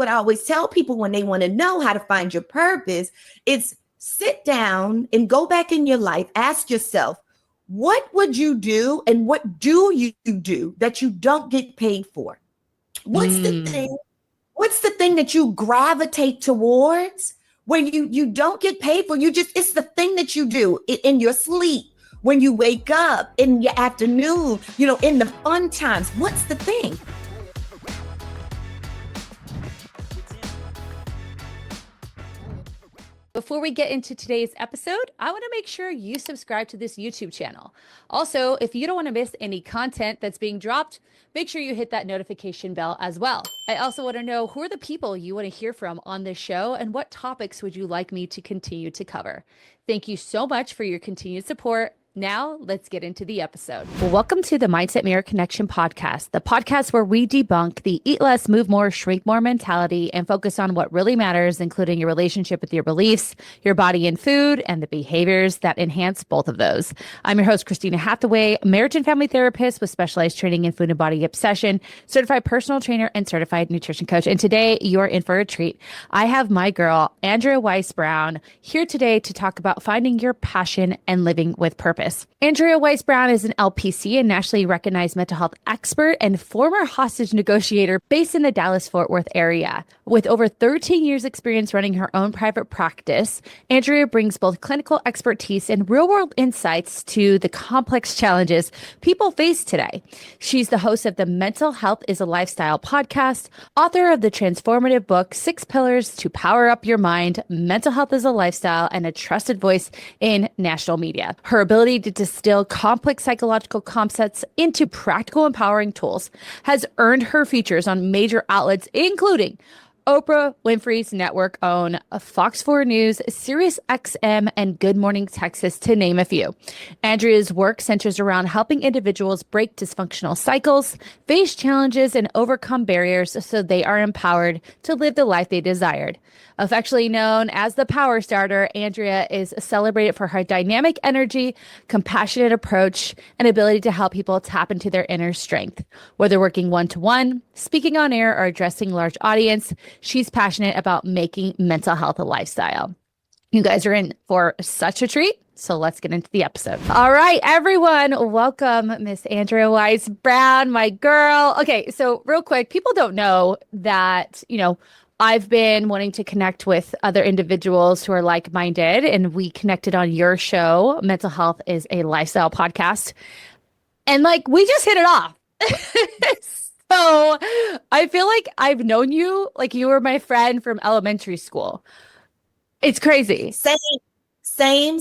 what I always tell people when they want to know how to find your purpose. It's sit down and go back in your life. Ask yourself, what would you do and what do you do that you don't get paid for? What's the thing? What's the thing that you gravitate towards when you don't get paid for? It's the thing that you do in your sleep, when you wake up, in your afternoon, in the fun times. What's the thing? Before we get into today's episode, I want to make sure you subscribe to this YouTube channel. Also, if you don't want to miss any content that's being dropped, make sure you hit that notification bell as well. I also want to know who are the people you want to hear from on this show and what topics would you like me to continue to cover. Thank you so much for your continued support. Now, let's get into the episode. Well, welcome to the Mindset Mirror Connection podcast, the podcast where we debunk the eat less, move more, shrink more mentality and focus on what really matters, including your relationship with your beliefs, your body and food, and the behaviors that enhance both of those. I'm your host, Christina Hathaway, marriage and family therapist with specialized training in food and body obsession, certified personal trainer, and certified nutrition coach. And today, you're in for a treat. I have my girl, Andrea Wise-Brown, here today to talk about finding your passion and living with purpose. Andrea Wise-Brown is an LPC, a nationally recognized mental health expert and former hostage negotiator based in the Dallas-Fort Worth area. With over 13 years experience running her own private practice, Andrea brings both clinical expertise and real-world insights to the complex challenges people face today. She's the host of the Mental Health is a Lifestyle podcast, author of the transformative book, 6 Pillars to Power Up Your Mind, Mental Health is a Lifestyle, and a trusted voice in national media. Her ability to distill complex psychological concepts into practical, empowering tools has earned her features on major outlets, including Oprah Winfrey's network own Fox 4 News, SiriusXM, and Good Morning Texas, to name a few. Andrea's work centers around helping individuals break dysfunctional cycles, face challenges, and overcome barriers so they are empowered to live the life they desired. Affectionately known as the Power Starter, Andrea is celebrated for her dynamic energy, compassionate approach, and ability to help people tap into their inner strength. Whether working one-to-one, speaking on air, or addressing large audience, she's passionate about making mental health a lifestyle. You guys are in for such a treat. So let's get into the episode. All right, everyone. Welcome, Miss Andrea Wise-Brown, my girl. Okay, so real quick, people don't know that, I've been wanting to connect with other individuals who are like-minded, and we connected on your show, Mental Health is a Lifestyle podcast. And we just hit it off. So I feel like I've known you, like you were my friend from elementary school. It's crazy. Same.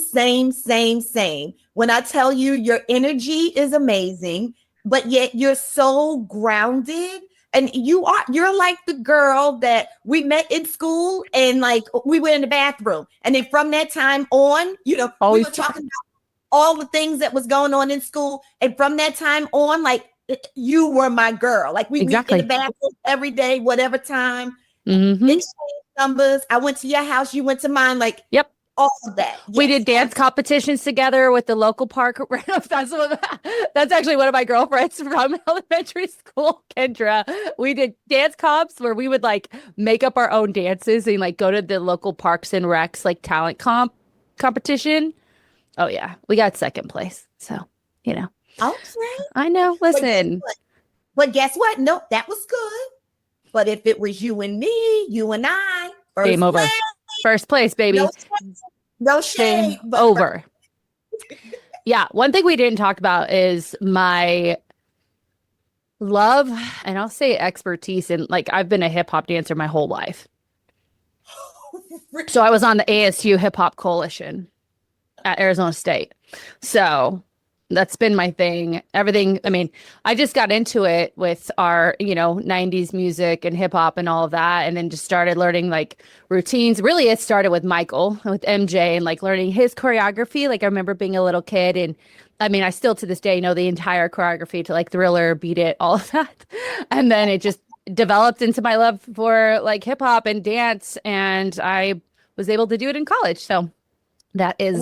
When I tell you your energy is amazing, but yet you're so grounded. And you're like the girl that we met in school and we were in the bathroom. And then from that time on, we were talking about all the things that was going on in school. And from that time on, you were my girl. We exactly. meet in the bathroom every day, whatever time. Mm-hmm. Exchange numbers. I went to your house. You went to mine. Yep. All of that. We did dance competitions together with the local park. That's actually one of my girlfriends from elementary school, Kendra. We did dance comps where we would make up our own dances and go to the local parks and recs, talent competition. Oh yeah. We got second place. So, Okay. I know. Listen. But guess what? Nope, that was good. But if it was you and me, you and I, game over. First place, baby. No shade. Over. Yeah. One thing we didn't talk about is my love, and I'll say expertise in I've been a hip hop dancer my whole life. So I was on the ASU Hip Hop Coalition at Arizona State. So that's been my thing. Everything. I mean, I just got into it with our, 90s music and hip hop and all of that. And then just started learning routines. Really, it started with Michael, with MJ, and learning his choreography. I remember being a little kid, and I mean, I still to this day know the entire choreography to Thriller, Beat It, all of that. And then it just developed into my love for hip hop and dance. And I was able to do it in college. So that is...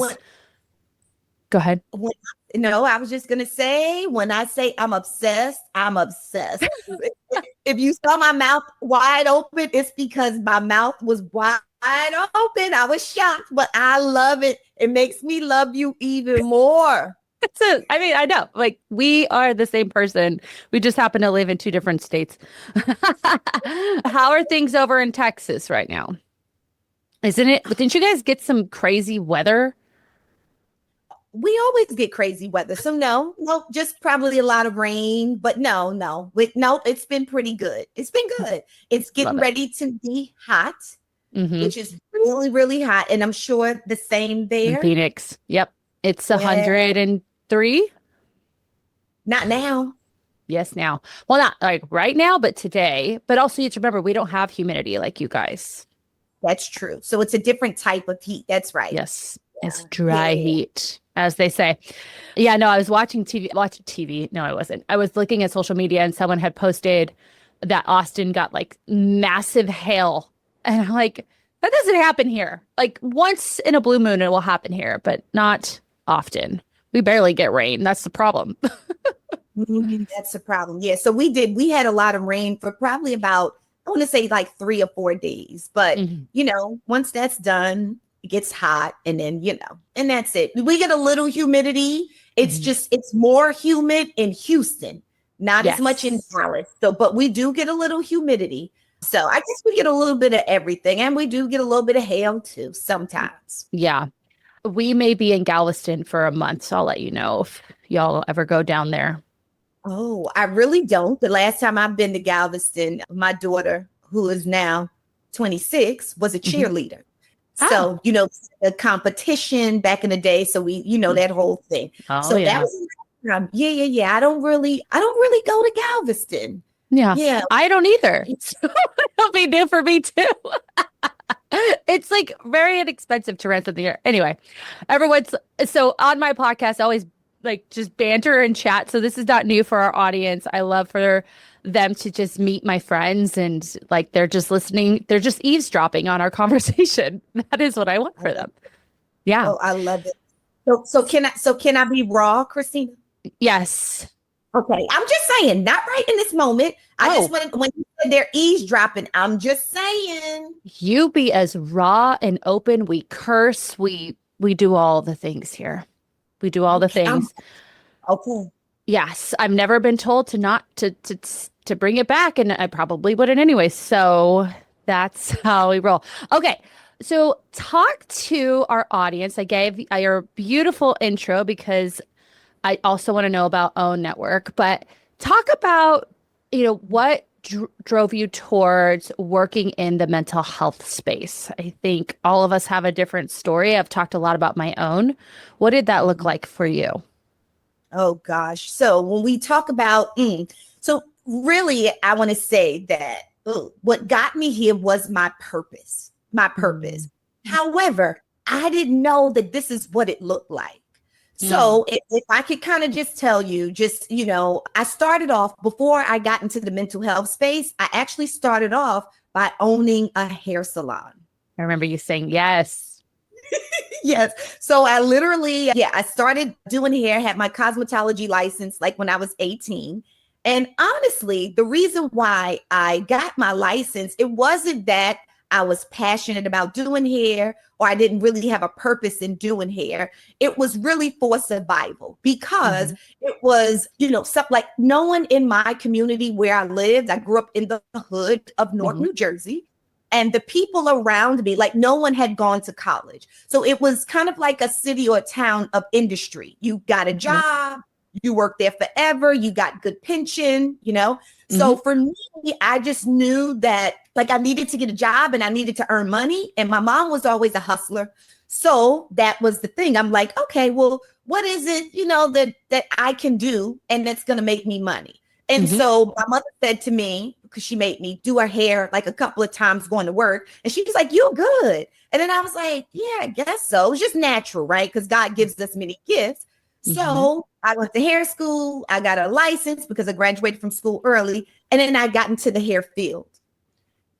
Go ahead. When No, I was just going to say, when I say I'm obsessed, I'm obsessed. If you saw my mouth wide open, it's because my mouth was wide open. I was shocked, but I love it. It makes me love you even more. I mean, I know, like we are the same person. We just happen to live in two different states. How are things over in Texas right now? Isn't it? Didn't you guys get some crazy weather? We always get crazy weather. So no, just probably a lot of rain, but no. No, it's been pretty good. It's been good. It's getting Love it. ready to be hot, Mm-hmm. which is really, really hot. And I'm sure the same In there. Phoenix. Yep. It's Yeah. 103. Not now. Yes, now. Well, not like right now, but today. But also, you have to remember, we don't have humidity like you guys. That's true. So it's a different type of heat. That's right. Yes. Yeah. It's dry heat, as they say. Yeah, no, I was watching TV. No, I wasn't. I was looking at social media and someone had posted that Austin got like massive hail. And I'm like, that doesn't happen here. Like once in a blue moon, it will happen here, but not often. We barely get rain. That's the problem. That's the problem. Yeah. So we had a lot of rain for probably about, I want to say like 3 or 4 days. But, once that's done, it gets hot and then, and that's it. We get a little humidity. It's just, it's more humid in Houston, not as much in Dallas. So, but we do get a little humidity. So I guess we get a little bit of everything. And we do get a little bit of hail too sometimes. Yeah. We may be in Galveston for a month. So I'll let you know if y'all ever go down there. Oh, I really don't. The last time I've been to Galveston, my daughter, who is now 26, was a cheerleader. So, the competition back in the day. So we, that whole thing. Oh, so that was yeah. I don't really go to Galveston. Yeah. I don't either. So it'll be new for me too. It's like very inexpensive to rent something here. Anyway, so on my podcast, I always like just banter and chat. So this is not new for our audience. I love for them to just meet my friends and like they're just listening. They're just eavesdropping on our conversation. That is what I want for them. Yeah. Oh, I love it. So can I be raw, Christina? Yes. Okay. I'm just saying, not right in this moment. I just wanted, when you said they're eavesdropping, I'm just saying. You be as raw and open. We curse. We do all the things here. We do all the things. Okay. Yes. I've never been told to not to bring it back, and I probably wouldn't anyway. So that's how we roll. Okay. So talk to our audience. I gave your beautiful intro because I also want to know about OWN Network, but talk about, what drove you towards working in the mental health space. I think all of us have a different story. I've talked a lot about my own. What did that look like for you? Oh, gosh. So when we talk about, so really, I want to say that what got me here was my purpose. However, I didn't know that this is what it looked like. So if I could kind of just tell you, I started off before I got into the mental health space. I actually started off by owning a hair salon. I remember you saying yes. Yes. So I literally, I started doing hair, had my cosmetology license like when I was 18. And honestly, the reason why I got my license, it wasn't that I was passionate about doing hair or I didn't really have a purpose in doing hair. It was really for survival because it was, something like no one in my community where I lived. I grew up in the hood of North New Jersey. And the people around me, like no one had gone to college. So it was kind of like a city or a town of industry. You got a job, you worked there forever, you got good pension, So for me, I just knew that like I needed to get a job and I needed to earn money. And my mom was always a hustler. So that was the thing. I'm like, okay, well, what is it, that I can do and that's going to make me money? And so my mother said to me, because she made me do her hair like a couple of times going to work. And she was like, you're good. And then I was like, yeah, I guess so. It's just natural, right? Because God gives us many gifts. So I went to hair school. I got a license because I graduated from school early. And then I got into the hair field.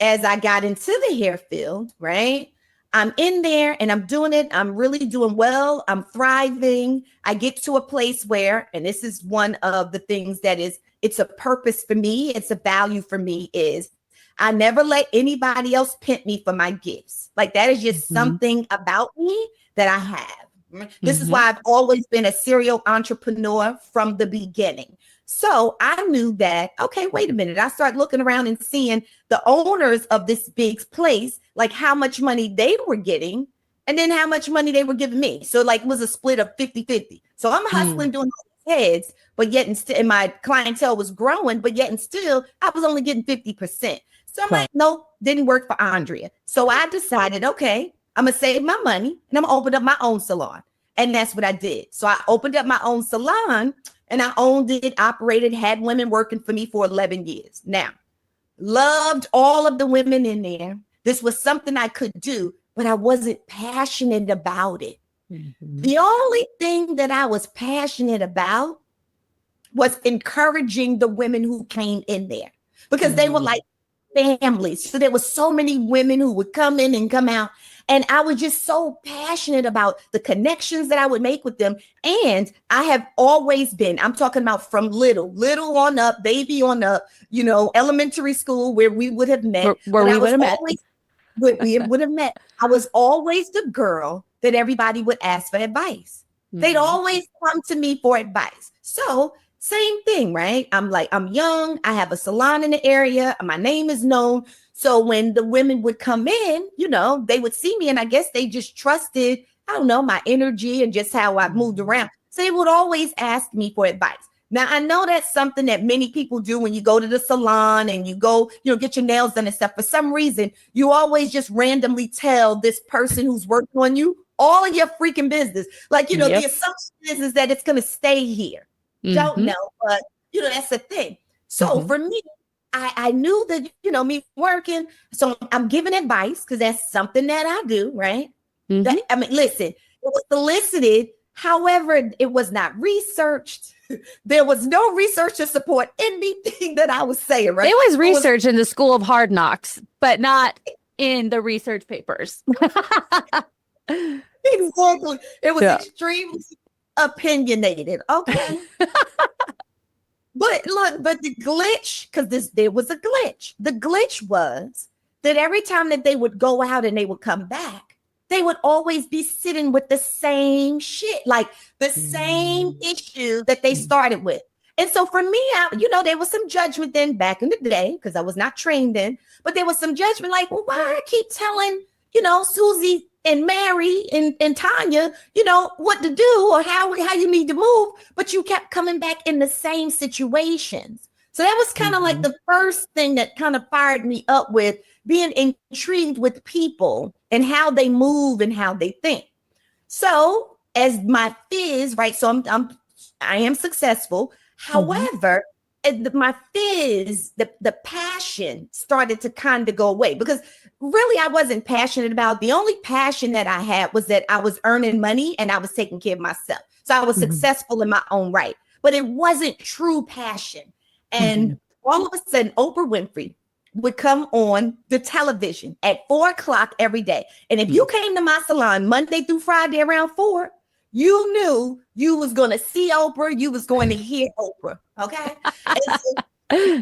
As I got into the hair field, right, I'm in there and I'm doing it. I'm really doing well. I'm thriving. I get to a place where, and this is one of the things that is, it's a purpose for me. It's a value for me is I never let anybody else pimp me for my gifts. Like that is just something about me that I have. This is why I've always been a serial entrepreneur from the beginning. So I knew that, okay, wait a minute. I started looking around and seeing the owners of this big place, like how much money they were getting and then how much money they were giving me. So like it was a split of 50-50. So I'm hustling doing heads, but yet and my clientele was growing, but yet and still I was only getting 50%. So I'm like, no, didn't work for Andrea. So I decided, okay, I'm going to save my money and I'm going to open up my own salon. And that's what I did. So I opened up my own salon and I owned it, operated, had women working for me for 11 years. Now, loved all of the women in there. This was something I could do, but I wasn't passionate about it. The only thing that I was passionate about was encouraging the women who came in there because they were like families. So there was so many women who would come in and come out. And I was just so passionate about the connections that I would make with them. And I have always been, I'm talking about from little on up, baby on up, elementary school where we would have met. Where we would have met. We would have met. I was always the girl that everybody would ask for advice. They'd always come to me for advice. So same thing, right? I'm young. I have a salon in the area. My name is known. So when the women would come in, they would see me and I guess they just trusted, I don't know, my energy and just how I moved around. So they would always ask me for advice. Now, I know that's something that many people do when you go to the salon and you go, get your nails done and stuff. For some reason, you always just randomly tell this person who's working on you all of your freaking business. Like, the assumption is that it's going to stay here. Don't know, but, that's the thing. So for me, I knew that, me working. So I'm giving advice because that's something that I do, right? Listen, it was solicited. However, it was not researched. There was no research to support anything that I was saying, right? There was research in the School of Hard Knocks, but not in the research papers. Exactly. It was extremely opinionated. Okay. But the glitch, because there was a glitch. The glitch was that every time that they would go out and they would come back, they would always be sitting with the same shit, like the same issue that they started with. And so for me, there was some judgment then back in the day, because I was not trained then, but there was some judgment like, well, why I keep telling, Susie and Mary and Tanya, what to do or how you need to move, but you kept coming back in the same situations. So that was kind of like the first thing that kind of fired me up with being intrigued with people and how they move and how they think. So as my fizz, right? So I am successful. However, my fizz, the passion started to kind of go away because really I wasn't passionate about. The only passion that I had was that I was earning money and I was taking care of myself. So I was successful in my own right, but it wasn't true passion. And all of a sudden, Oprah Winfrey would come on the television at 4:00 every day. And if you came to my salon Monday through Friday around 4, you knew you was going to see Oprah. You was going to hear Oprah. Okay.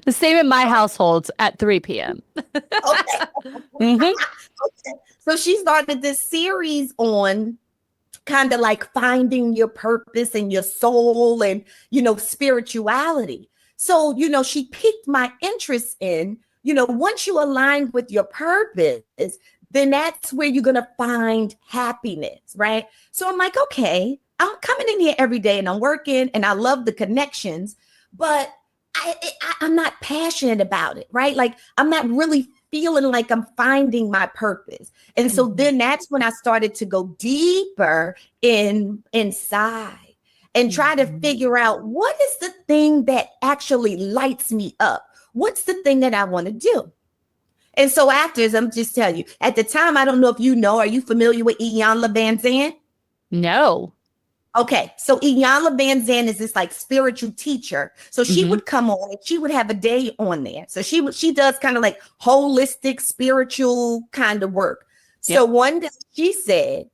The same in my household at 3 p.m. Okay. So she started this series on kind of like finding your purpose and your soul and, spirituality. So, she piqued my interest in, once you align with your purpose, then that's where you're going to find happiness, right? So I'm like, okay, I'm coming in here every day and I'm working and I love the connections, but I'm not passionate about it, right? Like I'm not really feeling like I'm finding my purpose. And so then that's when I started to go deeper inside and try to figure out what is the thing that actually lights me up? What's the thing that I want to do? And so after, I'm just telling you, at the time, I don't know if are you familiar with Iyanla Vanzant? No. Okay, so Iyanla Vanzant is this like spiritual teacher. So she would come on and she would have a day on there. So she does kind of like holistic spiritual kind of work. So one day she said,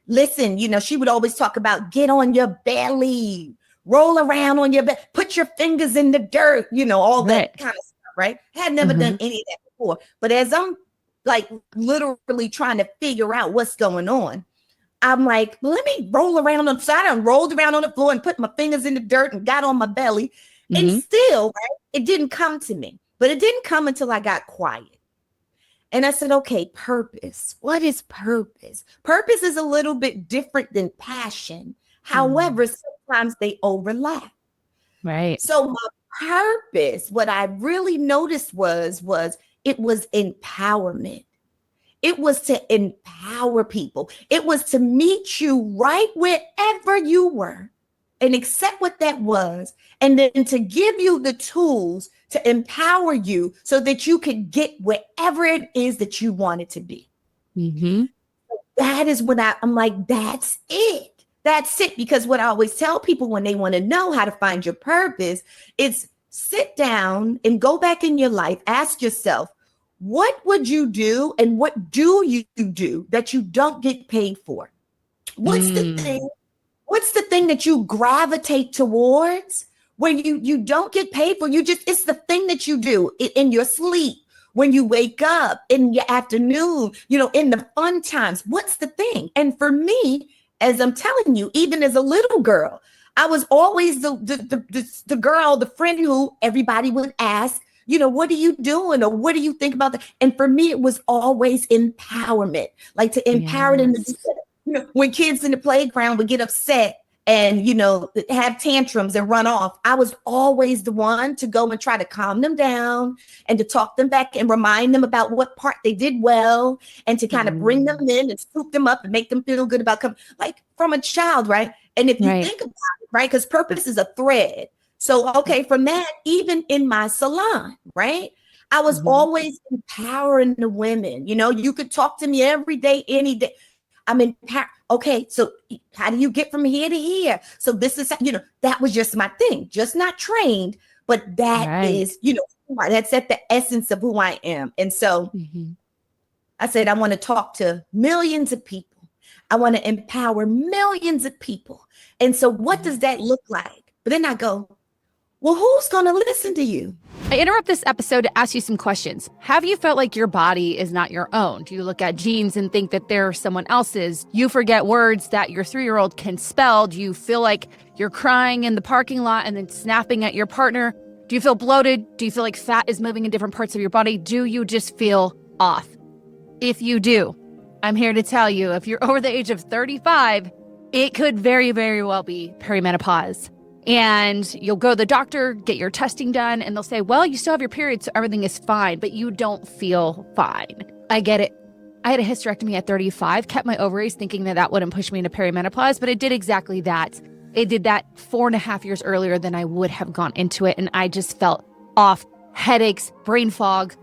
listen, she would always talk about get on your belly, roll around on your belly, put your fingers in the dirt, all that kind of stuff, right? Had never done any of that before. But as I'm like literally trying to figure out what's going on, I'm like, let me roll around on the side and rolled around on the floor and put my fingers in the dirt and got on my belly. And still, right, it didn't come to me. But it didn't come until I got quiet. And I said, okay, purpose. What is purpose? Purpose is a little bit different than passion. However, sometimes they overlap. Right. So my purpose, what I really noticed was it was empowerment. It was to empower people. It was to meet you right wherever you were and accept what that was. And then to give you the tools to empower you so that you could get wherever it is that you want it to be. That is what I'm like, that's it. That's it. Because what I always tell people when they want to know how to find your purpose, it's sit down and go back in your life, ask yourself, what would you do and what do you do that you don't get paid for? What's the thing? What's the thing that you gravitate towards when you don't get paid for? It's the thing that you do in your sleep, when you wake up, in your afternoon, in the fun times. What's the thing? And for me, as I'm telling you, even as a little girl, I was always the girl, the friend who everybody would ask, what are you doing? Or what do you think about that? And for me, it was always empowerment, like to empower them to do that. When kids in the playground would get upset and, have tantrums and run off, I was always the one to go and try to calm them down and to talk them back and remind them about what part they did well and to kind of bring them in and scoop them up and make them feel good about coming, like from a child, right? And if you think about it, right, because purpose is a thread. So, okay, from that, even in my salon, right, I was always empowering the women. You could talk to me every day, any day. I'm empowered. Okay, so how do you get from here to here? So this is, that was just my thing, just not trained, but that is, that's at the essence of who I am. And so I said, I want to talk to millions of people. I want to empower millions of people. And so what does that look like? But then I go, well, who's going to listen to you? I interrupt this episode to ask you some questions. Have you felt like your body is not your own? Do you look at jeans and think that they're someone else's? You forget words that your 3-year-old can spell? Do you feel like you're crying in the parking lot and then snapping at your partner? Do you feel bloated? Do you feel like fat is moving in different parts of your body? Do you just feel off? If you do, I'm here to tell you, if you're over the age of 35, it could very, very well be perimenopause. And you'll go to the doctor, get your testing done, and they'll say, well, you still have your period, so everything is fine, but you don't feel fine. I get it. I had a hysterectomy at 35, kept my ovaries thinking that wouldn't push me into perimenopause, but it did exactly that. It did that 4.5 years earlier than I would have gone into it, and I just felt off. Headaches, brain fog,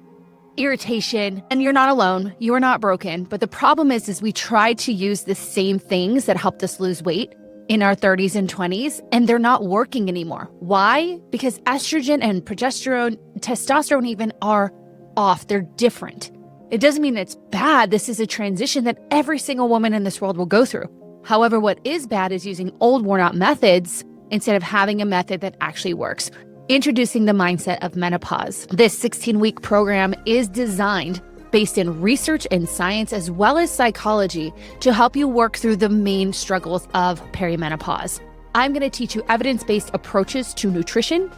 irritation, and you're not alone. You are not broken. But the problem is we try to use the same things that helped us lose weight in our 30s and 20s, and they're not working anymore. Why? Because estrogen and progesterone, testosterone even, are off. They're different. It doesn't mean it's bad. This is a transition that every single woman in this world will go through. However, what is bad is using old, worn-out methods instead of having a method that actually works. Introducing the mindset of menopause. This 16-week program is designed based in research and science as well as psychology to help you work through the main struggles of perimenopause. I'm going to teach you evidence-based approaches to nutrition,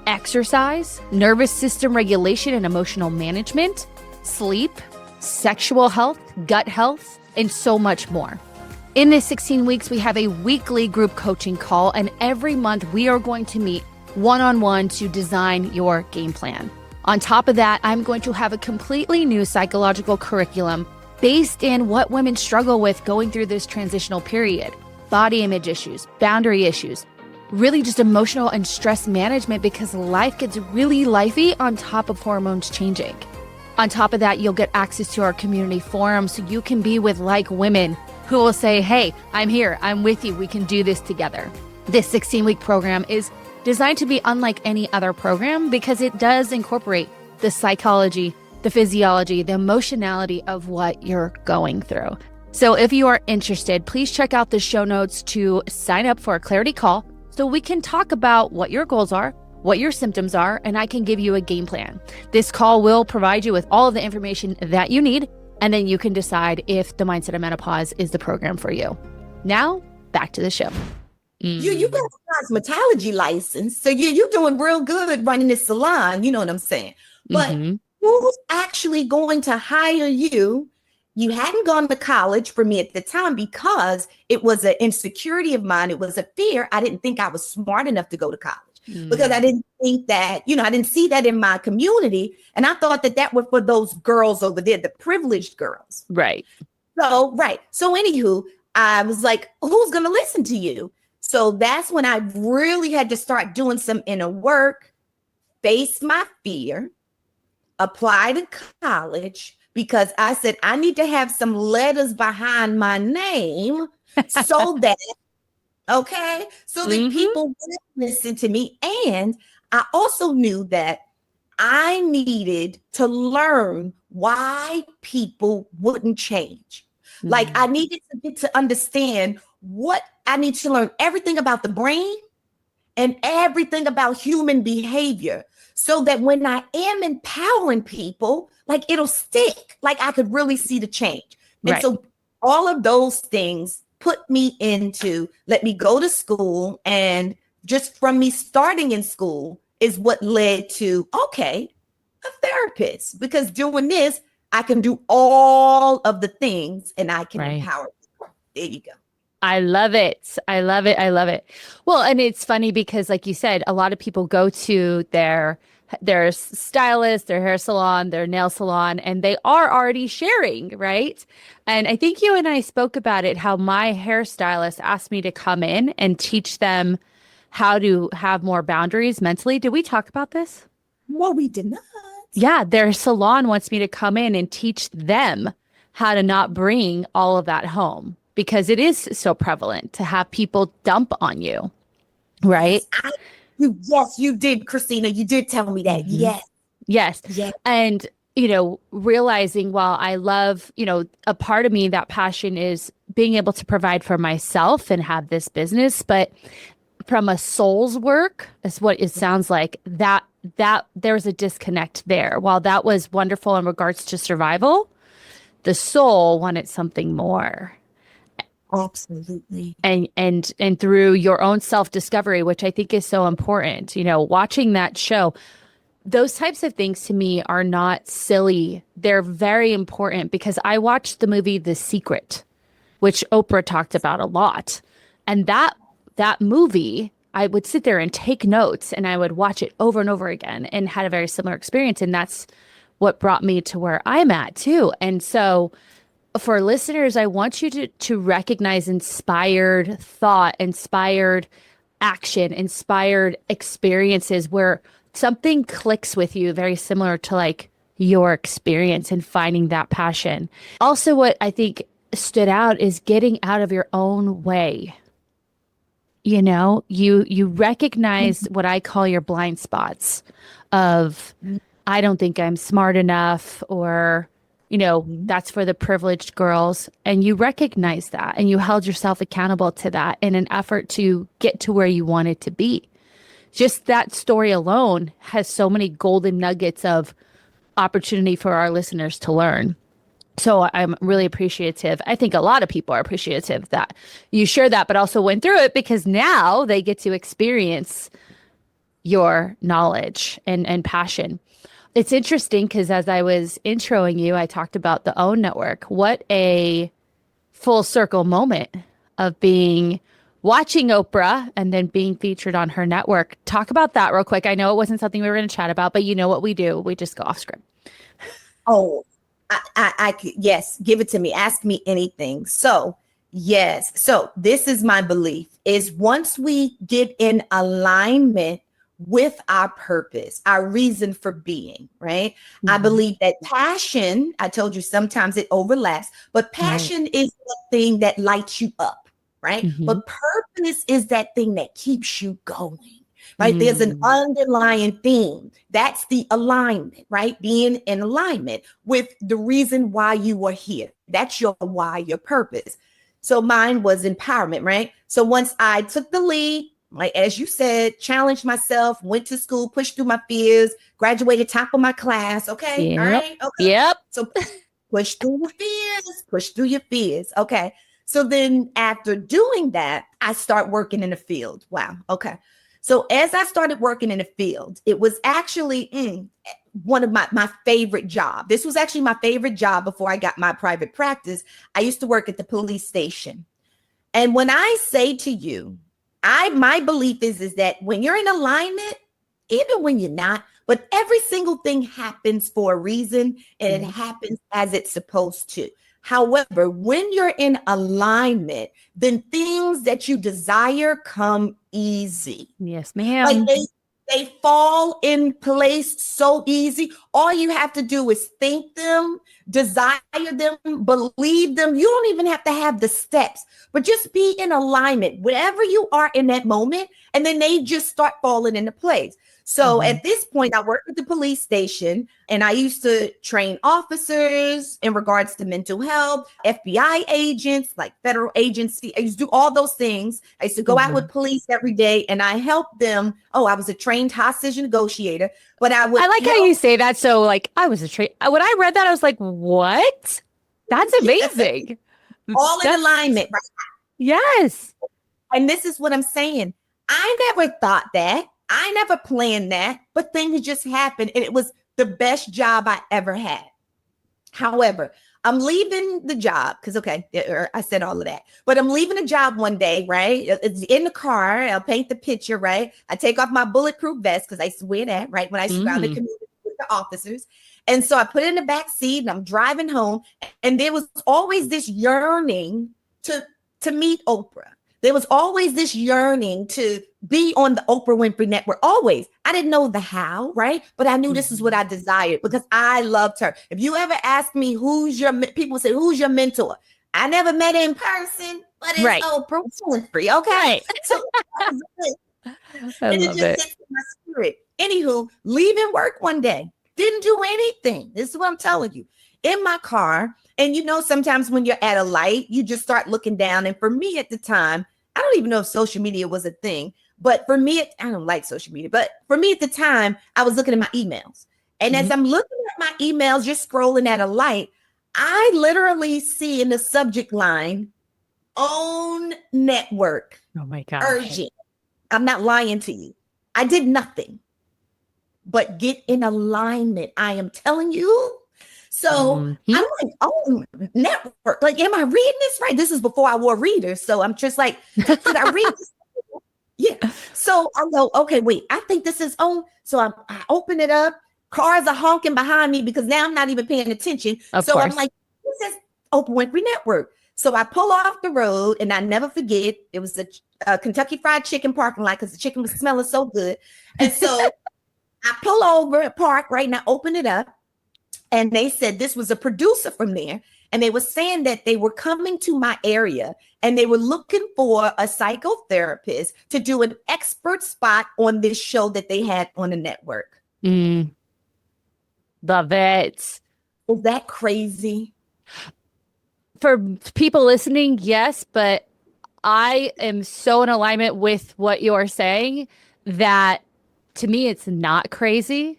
exercise, nervous system regulation and emotional management, sleep, sexual health, gut health, and so much more. In this 16 weeks, we have a weekly group coaching call, and every month we are going to meet one-on-one to design your game plan. On top of that, I'm going to have a completely new psychological curriculum based in what women struggle with going through this transitional period. Body image issues, boundary issues, really just emotional and stress management, because life gets really lifey on top of hormones changing. On top of that, you'll get access to our community forum so you can be with like women who will say, hey, I'm here, I'm with you, we can do this together. This 16-week program is designed to be unlike any other program because it does incorporate the psychology, the physiology, the emotionality of what you're going through. So if you are interested, please check out the show notes to sign up for a clarity call so we can talk about what your goals are, what your symptoms are, and I can give you a game plan. This call will provide you with all of the information that you need, and then you can decide if the Mindset of Menopause is the program for you. Now, back to the show. You got a cosmetology license, so you're doing real good running this salon. You know what I'm saying? But who's actually going to hire you? You hadn't gone to college for me at the time because it was an insecurity of mine. It was a fear. I didn't think I was smart enough to go to college because I didn't think that, I didn't see that in my community. And I thought that was for those girls over there, the privileged girls. Right. So anywho, I was like, who's going to listen to you? So that's when I really had to start doing some inner work, face my fear, apply to college, because I said, I need to have some letters behind my name so that, so that people would listen to me. And I also knew that I needed to learn why people wouldn't change. Like I needed to get to understand what I need to learn, everything about the brain and everything about human behavior, so that when I am empowering people, like it'll stick, like I could really see the change. And so all of those things put me into, let me go to school. And just from me starting in school is what led to, a therapist, because doing this, I can do all of the things and I can empower people. There you go. I love it. I love it. I love it. Well, and it's funny because like you said, a lot of people go to their stylist, their hair salon, their nail salon, and they are already sharing, right? And I think you and I spoke about it, how my hairstylist asked me to come in and teach them how to have more boundaries mentally. Did we talk about this? Well, we did not. Yeah, their salon wants me to come in and teach them how to not bring all of that home, because it is so prevalent to have people dump on you, right? Yes, you did, Christina. You did tell me that. Yes. And, realizing while I love, a part of me, that passion is being able to provide for myself and have this business. But from a soul's work, is what it sounds like, that there's a disconnect there. While that was wonderful in regards to survival, the soul wanted something more. Absolutely. And through your own self-discovery, which I think is so important, watching that show, those types of things to me are not silly. They're very important, because I watched the movie The Secret, which Oprah talked about a lot. And that movie, I would sit there and take notes, and I would watch it over and over again, and had a very similar experience. And that's what brought me to where I'm at too. And so for listeners, I want you to recognize inspired thought, inspired action, inspired experiences where something clicks with you, very similar to like your experience, and finding that passion. Also, what I think stood out is getting out of your own way. You recognize what I call your blind spots of, I don't think I'm smart enough, or that's for the privileged girls. And you recognize that, and you held yourself accountable to that in an effort to get to where you wanted to be. Just that story alone has so many golden nuggets of opportunity for our listeners to learn. So I'm really appreciative. I think a lot of people are appreciative that you share that, but also went through it, because now they get to experience your knowledge and passion. It's interesting because as I was introing you, I talked about the OWN Network. What a full circle moment of watching Oprah and then being featured on her network. Talk about that real quick. I know it wasn't something we were going to chat about, but you know what we do. We just go off script. Oh, yes, give it to me. Ask me anything. So, yes. So this is my belief, is once we get in alignment with our purpose, our reason for being, right? I believe that passion, I told you sometimes it overlaps, but passion is the thing that lights you up, right? But purpose is that thing that keeps you going. right? There's an Mm. underlying theme. That's the alignment, right? Being in alignment with the reason why you are here. That's your why, your purpose. So mine was empowerment, right? So once I took the lead, like as you said, challenged myself, went to school, pushed through my fears, graduated top of my class. Okay. All Yep. right. Okay. Yep. So push through your fears, push through your fears. Okay. So then after doing that, I start working in the field. Wow. Okay. So as I started working in the field, it was actually one of my favorite job. This was actually my favorite job before I got my private practice. I used to work at the police station. And when I say to you, my belief is that when you're in alignment, even when you're not, but every single thing happens for a reason and it happens as it's supposed to. However, when you're in alignment, then things that you desire come easy. Yes, Like ma'am. they fall in place so easy. All you have to do is think them, desire them, believe them. You don't even have to have the steps, but just be in alignment wherever you are in that moment, and then they just start falling into place. So at this point, I worked at the police station and I used to train officers in regards to mental health, FBI agents, like federal agency. I used to do all those things. I used to go out with police every day and I helped them. Oh, I was a trained hostage negotiator, but I would I like how you say that. So, like, I was a when I read that, I was like, what? That's amazing. all in alignment, right? Yes. And this is what I'm saying. I never thought that. I never planned that, but things just happened. And it was the best job I ever had. However, I'm leaving the job because, okay, I said all of that, but I'm leaving the job one day, right? It's in the car. I'll paint the picture, right? I take off my bulletproof vest because I used to wear that, right? When I surrounded the community with the officers. And so I put it in the back seat and I'm driving home. And there was always this yearning to meet Oprah. There was always this yearning to be on the Oprah Winfrey Network. Always. I didn't know the how, right? But I knew this is what I desired because I loved her. If you ever ask me people say, who's your mentor? I never met her in person, but it's Oprah Winfrey. Okay. Right. So I and it love just it. sits in my spirit. Anywho, leaving work one day, didn't do anything. This is what I'm telling you. In my car, and sometimes when you're at a light, you just start looking down. And for me at the time, I don't even know if social media was a thing, but for me, I don't like social media, but for me at the time, I was looking at my emails. And as I'm looking at my emails, just scrolling at a light, I literally see in the subject line, own network, Oh my God. urgent. I'm not lying to you. I did nothing but get in alignment. I am telling you. So I'm like, oh, network. Like, am I reading this right? This is before I wore readers. So I'm just like, did I read this? Yeah. So I go, okay, wait, I think this is on. So I open it up. Cars are honking behind me because now I'm not even paying attention. Of so course. I'm like, this is Oprah Winfrey Network. So I pull off the road and I never forget, it was a Kentucky Fried Chicken parking lot because the chicken was smelling so good. And so I pull over at park right now, open it up. And they said this was a producer from there. And they were saying that they were coming to my area and they were looking for a psychotherapist to do an expert spot on this show that they had on the network. Love it. Is that crazy? For people listening, yes, but I am so in alignment with what you're saying that to me, it's not crazy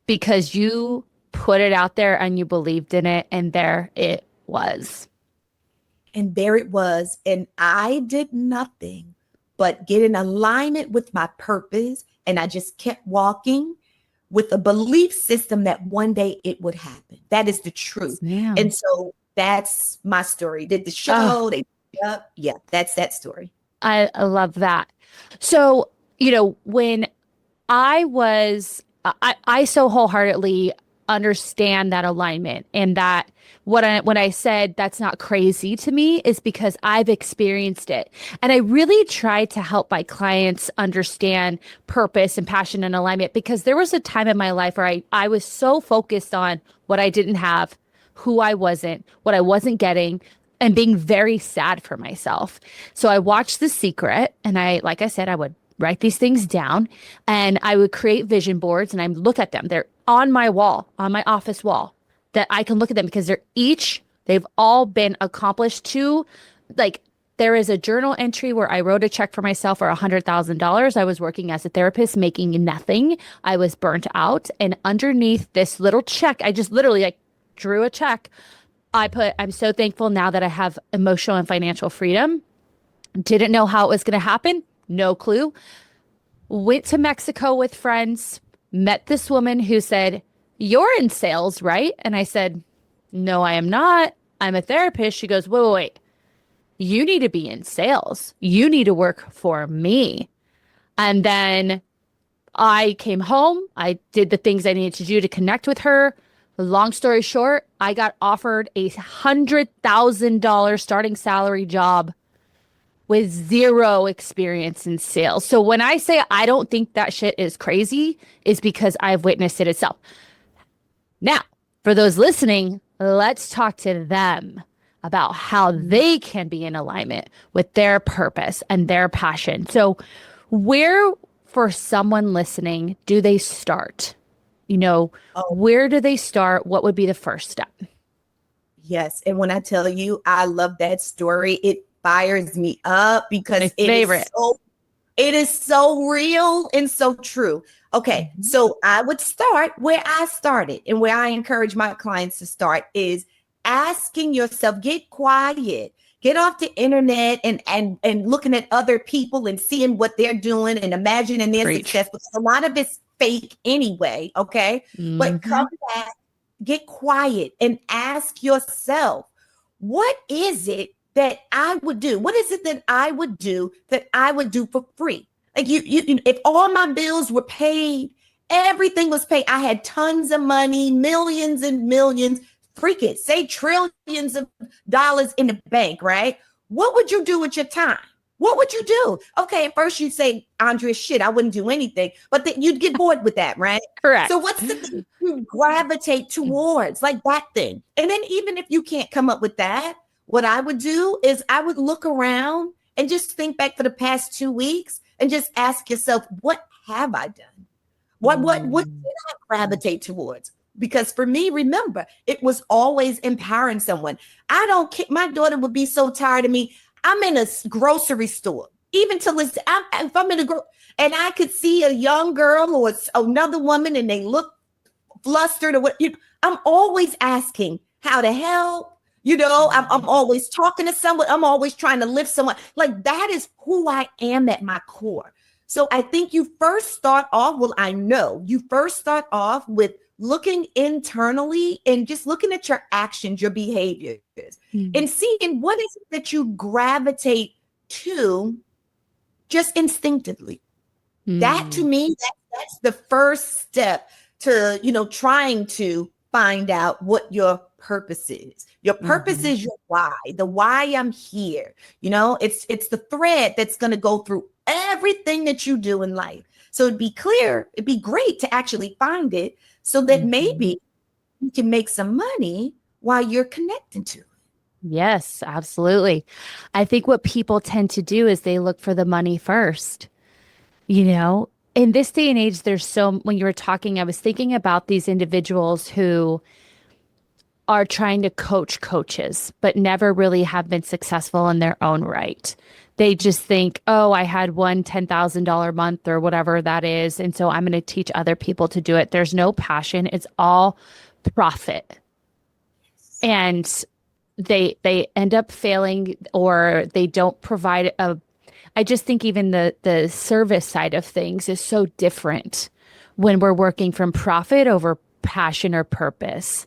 because you put it out there and you believed in it, and there it was. And there it was. And I did nothing but get in alignment with my purpose. And I just kept walking with a belief system that one day it would happen. That is the truth. Yeah. And so that's my story. Did the show, that's that story. I love that. So, when I so wholeheartedly understand that alignment, and that when I said that's not crazy to me is because I've experienced it. And I really try to help my clients understand purpose and passion and alignment, because there was a time in my life where I was so focused on what I didn't have, who I wasn't, what I wasn't getting, and being very sad for myself. So I watched The Secret, and like I said, I would write these things down, and I would create vision boards and I look at them. They're on my wall, on my office wall, that I can look at them because they've all been accomplished to, like, there is a journal entry where I wrote a check for myself for $100,000. I was working as a therapist, making nothing. I was burnt out. And underneath this little check, I just literally like drew a check. I put, I'm so thankful now that I have emotional and financial freedom. Didn't know how it was going to happen. No clue. Went to Mexico with friends, met this woman who said, "You're in sales, right?" And I said, "No, I am not. I'm a therapist." She goes, wait. You need to be in sales. You need to work for me. And then I came home. I did the things I needed to do to connect with her. Long story short, I got offered a $100,000 starting salary job with zero experience in sales. So when I say I don't think that shit is crazy, is because I've witnessed it itself. Now, for those listening, let's talk to them about how they can be in alignment with their purpose and their passion. So where, for someone listening, do they start? Where do they start? What would be the first step? Yes. And when I tell you, I love that story. It fires me up because My favorite. It is so real and so true. Okay. So I would start where I started, and where I encourage my clients to start is asking yourself, get quiet, get off the internet and looking at other people and seeing what they're doing and imagining their success, because a lot of it's fake anyway. Okay. But come back, get quiet, and ask yourself, what is it that I would do? What is it that I would do for free? Like you, if all my bills were paid, everything was paid, I had tons of money, millions and millions, freaking say trillions of dollars in the bank, right? What would you do with your time? What would you do? Okay, at first you'd say, Andrea, shit, I wouldn't do anything. But then you'd get bored with that, right? Correct. So what's the thing you gravitate towards? Like that thing. And then even if you can't come up with that, what I would do is I would look around and just think back for the past 2 weeks and just ask yourself, what have I done? What did I gravitate towards? Because for me, remember, it was always empowering someone. My daughter would be so tired of me. I'm in a grocery store, even till if I'm in and I could see a young girl or another woman and they look flustered or what, I'm always asking how to help. I'm always talking to someone. I'm always trying to lift someone. Like that is who I am at my core. So I think you first start off, you first start off with looking internally and just looking at your actions, your behaviors, and seeing what is it that you gravitate to just instinctively. That to me, that's the first step to, trying to find out what your purpose is. Your purpose is your why, the why I'm here. It's the thread that's going to go through everything that you do in life. So it'd be great to actually find it so that maybe you can make some money while you're connected to it. Yes, absolutely. I think what people tend to do is they look for the money first. In this day and age, when you were talking, I was thinking about these individuals who are trying to coach coaches, but never really have been successful in their own right. They just think, oh, I had one $10,000 month or whatever that is, and so I'm going to teach other people to do it. There's no passion. It's all profit. And they end up failing, or they don't provide I just think even the service side of things is so different when we're working from profit over passion or purpose.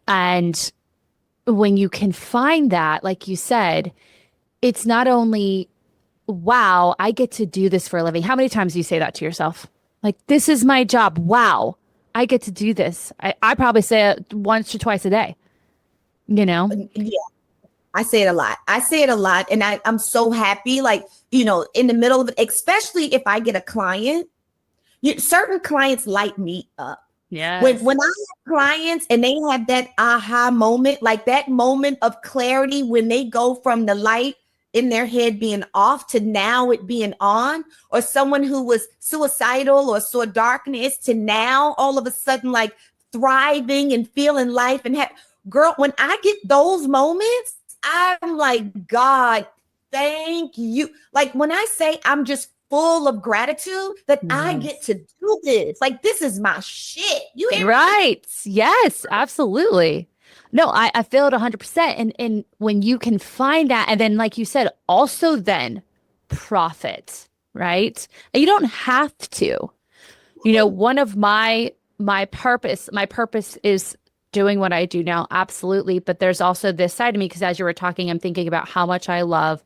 And when you can find that, like you said, it's not only, wow, I get to do this for a living. How many times do you say that to yourself? Like, this is my job. Wow, I get to do this. I probably say it once or twice a day, Yeah, I say it a lot. And I'm so happy, like, in the middle of it, especially if I get a client, certain clients light me up. Yeah. When I have clients and they have that aha moment, like that moment of clarity when they go from the light in their head being off to now it being on, or someone who was suicidal or saw darkness to now all of a sudden like thriving and feeling life and girl, when I get those moments, I'm like, God, thank you. Like when I say I'm just full of gratitude that I get to do this. Like this is my shit. You hear me? Right. Yes, absolutely. No, I feel it 100%. And when you can find that, and then like you said, also then profit, right? And you don't have to. You know, one of my purpose is doing what I do now, absolutely. But there's also this side of me, because as you were talking, I'm thinking about how much I love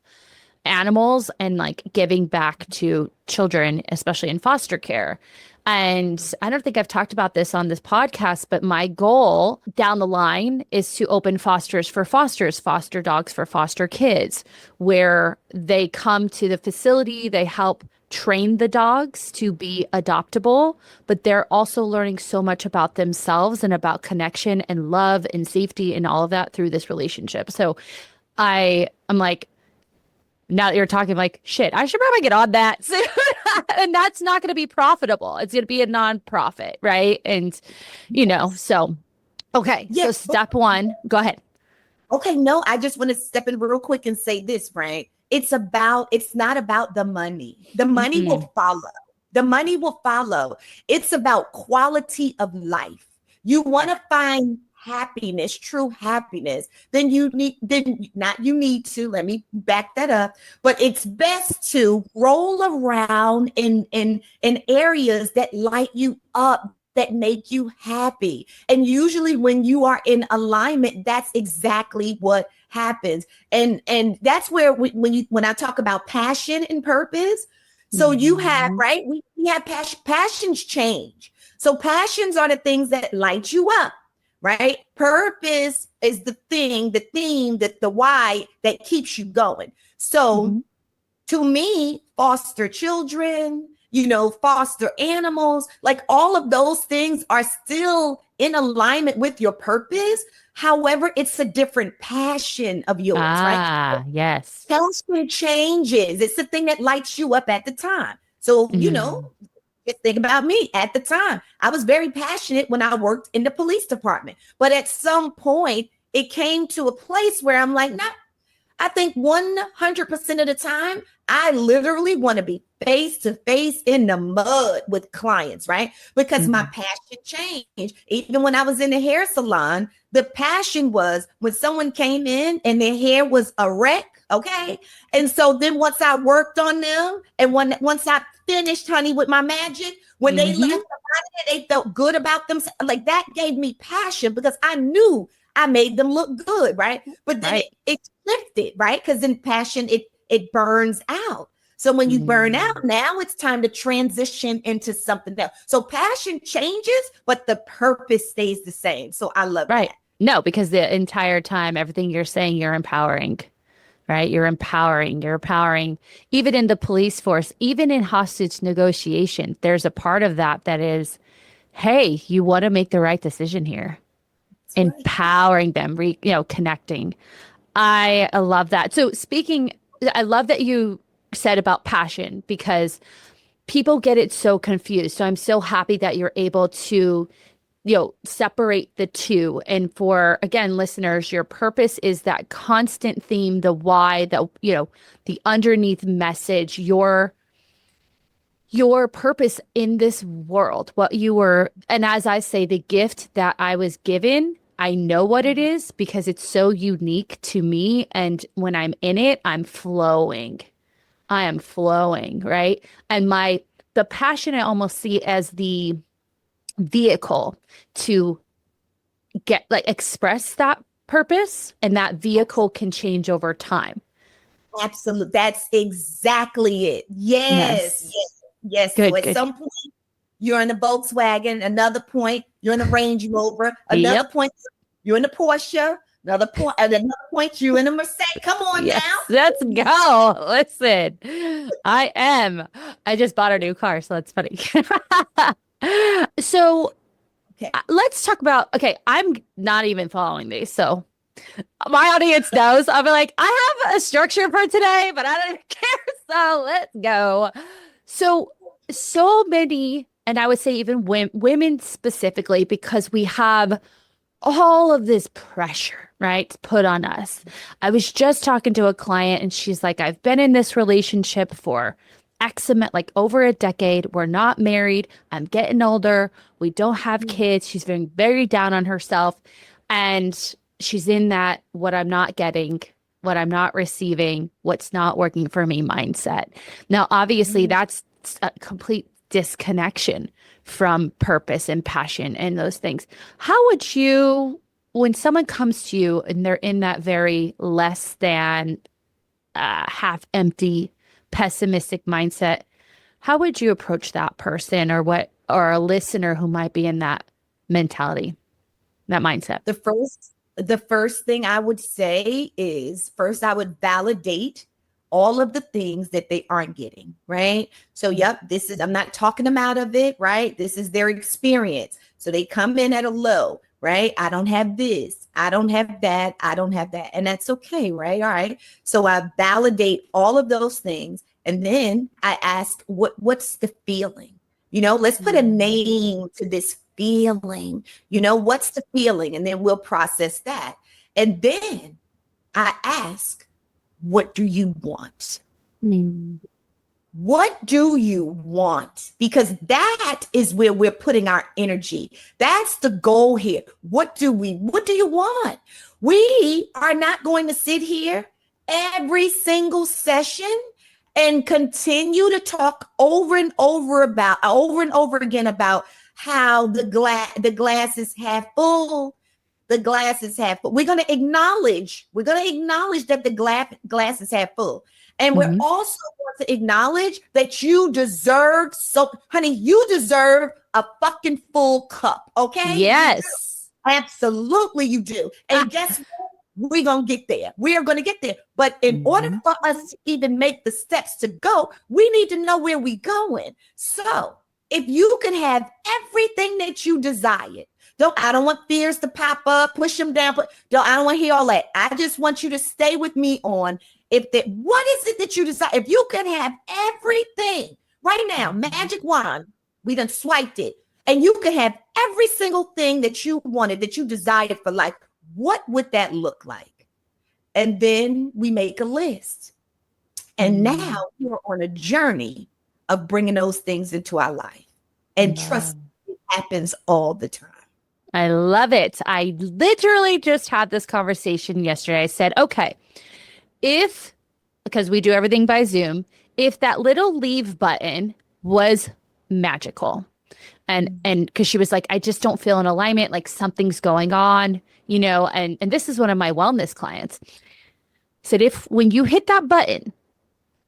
animals and like giving back to children, especially in foster care. And I don't think I've talked about this on this podcast, but my goal down the line is to open fosters for fosters, foster dogs for foster kids, where they come to the facility, they help train the dogs to be adoptable, but they're also learning so much about themselves and about connection and love and safety and all of that through this relationship. So I'm like, now that you're talking, like, shit, I should probably get on that. And that's not going to be profitable. It's going to be a nonprofit, right? And, you know, so, okay. So step one, go ahead. Okay, no, I just want to step in real quick and say this, right? It's not about the money. The money will follow. The money will follow. It's about quality of life. You want to find happiness, true happiness, let me back that up, but it's best to roll around in areas that light you up, that make you happy. And usually when you are in alignment, that's exactly what happens. And that's where when I talk about passion and purpose, so you have, right? We have passions change. So passions are the things that light you up. Right? Purpose is the theme, that the why that keeps you going. So to me, foster children, foster animals, like all of those things are still in alignment with your purpose. However, it's a different passion of yours, right? Yes. Passion changes. It's the thing that lights you up at the time. So, just think about me at the time. I was very passionate when I worked in the police department. But at some point, it came to a place where I'm like, nah, I think 100% of the time, I literally want to be face to face in the mud with clients, right? Because my passion changed. Even when I was in the hair salon, the passion was when someone came in and their hair was a wreck. Okay. And so then once I worked on them and once I finished, honey, with my magic, when they left the body, they felt good about themselves. Like that gave me passion because I knew I made them look good. Right. But then it lifted, right? Because in passion, it burns out. So when you burn out, now it's time to transition into something else. So passion changes, but the purpose stays the same. So I love that. No, because the entire time, everything you're saying, you're empowering. Right? You're empowering, even in the police force, even in hostage negotiation. There's a part of that is, hey, you want to make the right decision here. That's empowering them, connecting. I love that. So I love that you said about passion, because people get it so confused. So I'm so happy that you're able to separate the two. And for, again, listeners, your purpose is that constant theme, the why, the underneath message, your purpose in this world, and as I say, the gift that I was given, I know what it is because it's so unique to me. And when I'm in it, I'm flowing. I am flowing, right? And the passion I almost see as the vehicle to express that purpose, and that vehicle can change over time. Absolutely. That's exactly it. Yes. Good, so at some point you're in a Volkswagen, another point you're in a Range Rover, another point you're in a Porsche, another point you're in a Mercedes. Come on now. Let's go. Listen, I just bought a new car, so that's funny. So let's talk about, I'm not even following these. So My audience knows. I'll be like, I have a structure for today, but I don't care. So let's go. So many, and I would say even women specifically, because we have all of this pressure, right, put on us. I was just talking to a client and she's like, I've been in this relationship for X amount, like over a decade. We're not married. I'm getting older. We don't have kids. She's feeling very down on herself. And she's in that what I'm not getting, what I'm not receiving, what's not working for me mindset. Now, obviously, that's a complete disconnection from purpose and passion and those things. How would you, when someone comes to you and they're in that very less than half empty, pessimistic mindset, how would you approach that person or a listener who might be in that mentality, that mindset? The first thing I would say is first I would validate all of the things that they aren't getting, right? So, yep, I'm not talking them out of it, right? This is their experience. So they come in at a low, right? I don't have this. I don't have that. I don't have that. And that's okay, right? All right. So I validate all of those things. And then I ask, what's the feeling? Let's put a name to this feeling. What's the feeling? And then we'll process that. And then I ask, what do you want? What do you want? Because that is where we're putting our energy. That's the goal here. What do you want? We are not going to sit here every single session and continue to talk over and over again about how the glass is half full. The glass is half full. We're going to acknowledge that the glass is half full. And we're also going to acknowledge that you deserve you deserve a fucking full cup. Okay. Yes. Absolutely. You do. And guess what? We're going to get there. We are going to get there. But in order for us to even make the steps to go, we need to know where we're going. So if you can have everything that you desire, I don't want fears to pop up, push them down. I don't want to hear all that. I just want you to stay with me on what is it that you desire? If you can have everything right now, magic wand, we done swiped it, and you can have every single thing that you wanted, that you desired for life, what would that look like? And then we make a list. And now you're on a journey of bringing those things into our life. And trust me, it happens all the time. I love it. I literally just had this conversation yesterday. I said, okay, because we do everything by Zoom, if that little leave button was magical, and because she was like, I just don't feel in alignment, like something's going on, and this is one of my wellness clients. Said, when you hit that button,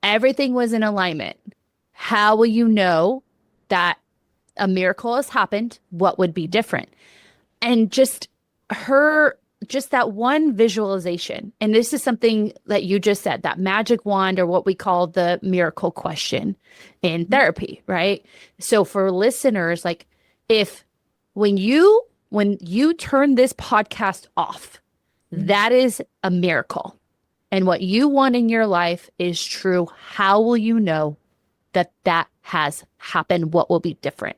everything was in alignment, how will you know that a miracle has happened? What would be different? And just that one visualization. And this is something that you just said, that magic wand, or what we call the miracle question in therapy, right? So for listeners, like when you turn this podcast off, that is a miracle. And what you want in your life is true. How will you know that has happened? What will be different?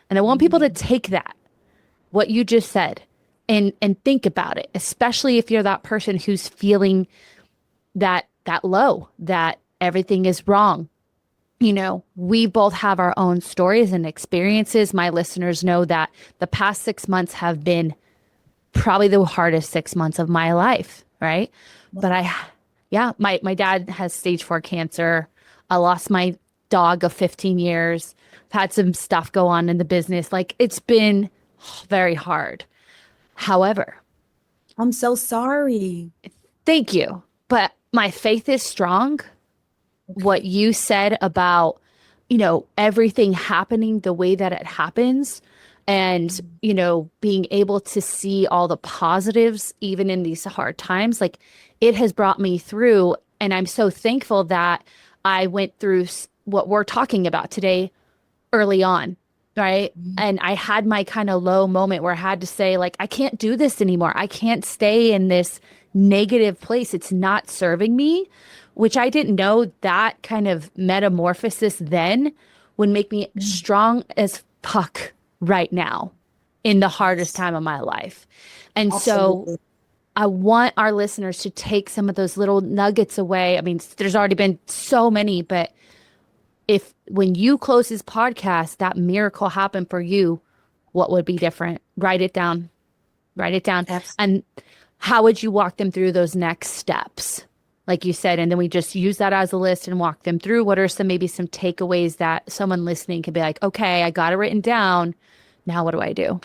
And I want people to take that, what you just said, and think about it, especially if you're that person who's feeling that low, that everything is wrong. We both have our own stories and experiences. My listeners know that the past 6 months have been probably the hardest 6 months of my life, right? But my dad has stage 4 cancer. I lost my dog of 15 years. I've had some stuff go on in the business. Like, it's been very hard. However, I'm so sorry. Thank you. But my faith is strong. What you said about, everything happening the way that it happens, and, being able to see all the positives, even in these hard times, like, it has brought me through. And I'm so thankful that I went through what we're talking about today early on. right? And I had my kind of low moment where I had to say, like, I can't do this anymore. I can't stay in this negative place. It's not serving me, which I didn't know that kind of metamorphosis then would make me strong as fuck right now in the hardest time of my life. And so Absolutely. I want our listeners to take some of those little nuggets away. I mean, there's already been so many, but if when you close this podcast, that miracle happened for you, what would be different? Write it down. Write it down. Absolutely. And how would you walk them through those next steps? Like you said, and then we just use that as a list and walk them through. What are maybe some takeaways that someone listening could be like, okay, I got it written down. Now what do I do?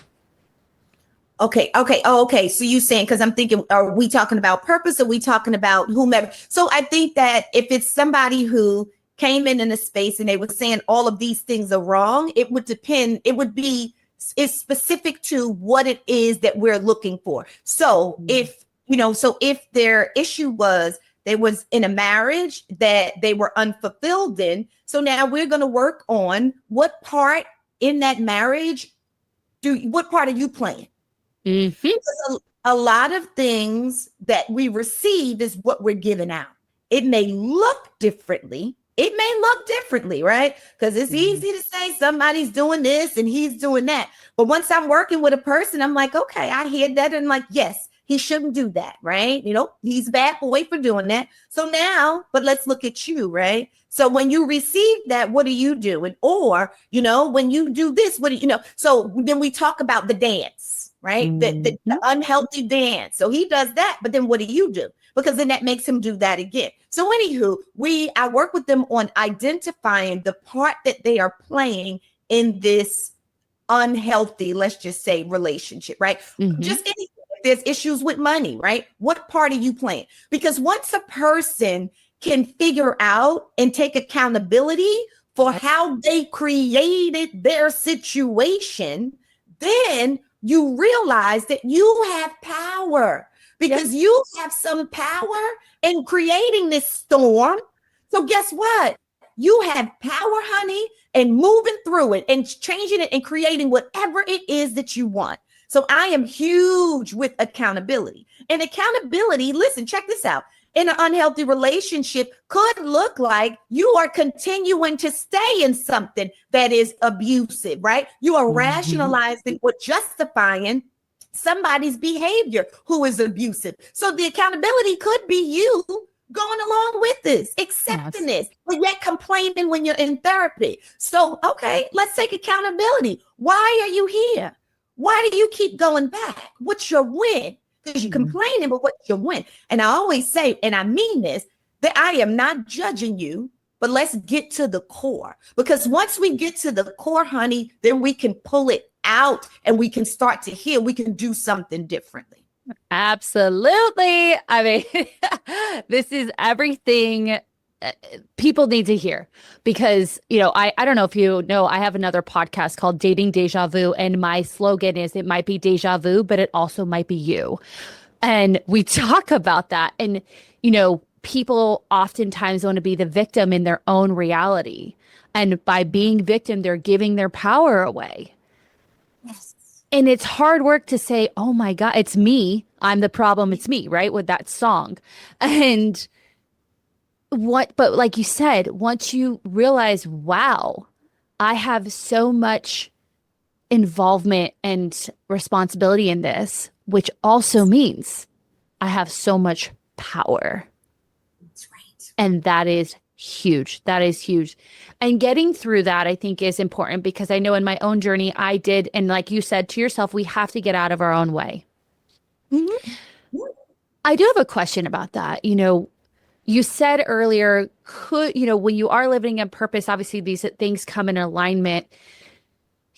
Okay. Okay. Oh, okay. So you saying, because I'm thinking, are we talking about purpose? Or are we talking about whomever? So I think that if it's somebody who came in a space and they were saying all of these things are wrong, it would depend. It would be, it's specific to what it is that we're looking for. So if, so if their issue was they was in a marriage that they were unfulfilled in, so now we're going to work on what part in that marriage what part are you playing? Mm-hmm. A lot of things that we receive is what we're giving out. It may look differently. Right? Because it's easy to say somebody's doing this and he's doing that. But once I'm working with a person, I'm like, okay, I hear that. And like, yes, he shouldn't do that. Right? He's a bad boy for doing that. So now, but let's look at you. Right? So when you receive that, what are you doing? Or, when you do this, what do you know? So then we talk about the dance, right? The unhealthy dance. So he does that, but then what do you do? Because then that makes him do that again. So anywho, I work with them on identifying the part that they are playing in this unhealthy, let's just say, relationship, right? Just anything. If there's issues with money, right? What part are you playing? Because once a person can figure out and take accountability for how they created their situation, then you realize that you have power because you have some power in creating this storm. So guess what? You have power, honey, and moving through it and changing it and creating whatever it is that you want. So I am huge with accountability. And accountability, listen, check this out. In an unhealthy relationship could look like you are continuing to stay in something that is abusive, right? You are rationalizing or justifying somebody's behavior who is abusive. So the accountability could be you going along with this, accepting this, but yet complaining when you're in therapy. So, okay, let's take accountability. Why are you here? Why do you keep going back? What's your win? Because you're complaining, but what's your win? And I always say, and I mean this, that I am not judging you, but let's get to the core. Because once we get to the core, honey, then we can pull it out and we can start to heal. We can do something differently. Absolutely. I mean, this is everything people need to hear because, I don't know if you know, I have another podcast called Dating Deja Vu. And my slogan is it might be deja vu, but it also might be you. And we talk about that. And, people oftentimes want to be the victim in their own reality. And by being victim, they're giving their power away. Yes. And it's hard work to say, oh my God, it's me. I'm the problem. It's me, right? With that song. And but like you said, once you realize, wow, I have so much involvement and responsibility in this, which also means I have so much power. That's right. And that is huge. That is huge. And getting through that, I think, is important because I know in my own journey, I did. And like you said to yourself, we have to get out of our own way. I do have a question about that. You said earlier, when you are living in purpose, obviously these things come in alignment.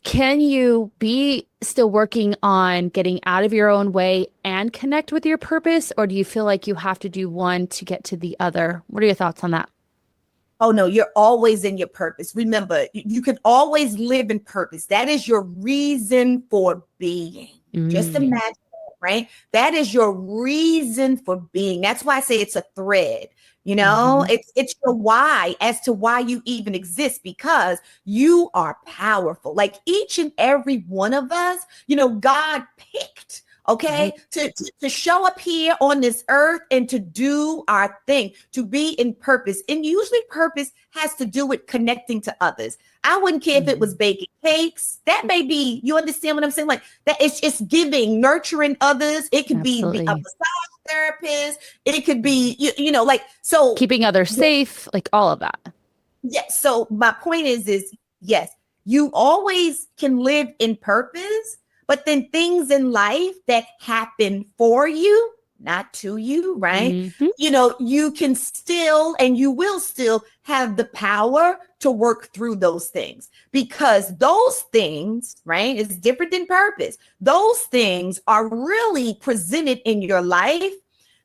Can you be still working on getting out of your own way and connect with your purpose? Or do you feel like you have to do one to get to the other? What are your thoughts on that? Oh, no, you're always in your purpose. Remember, you can always live in purpose. That is your reason for being. Just imagine. right? That is your reason for being. That's why I say it's a thread. You know, it's your why as to why you even exist, because you are powerful. Like each and every one of us, you know, God picked, okay, to show up here on this earth and to do our thing, to be in purpose. And usually purpose has to do with connecting to others. I wouldn't care if it was baking cakes. That may be, you understand what I'm saying? Like that it's just giving, nurturing others. It could be a massage therapist. It could be, you know, like, so keeping others safe, like all of that. Yeah. So my point is yes, you always can live in purpose, but then things in life that happen for you, not to you, right? You know, you can still and you will still have the power to work through those things, because those things, right, is different than purpose. Those things are really presented in your life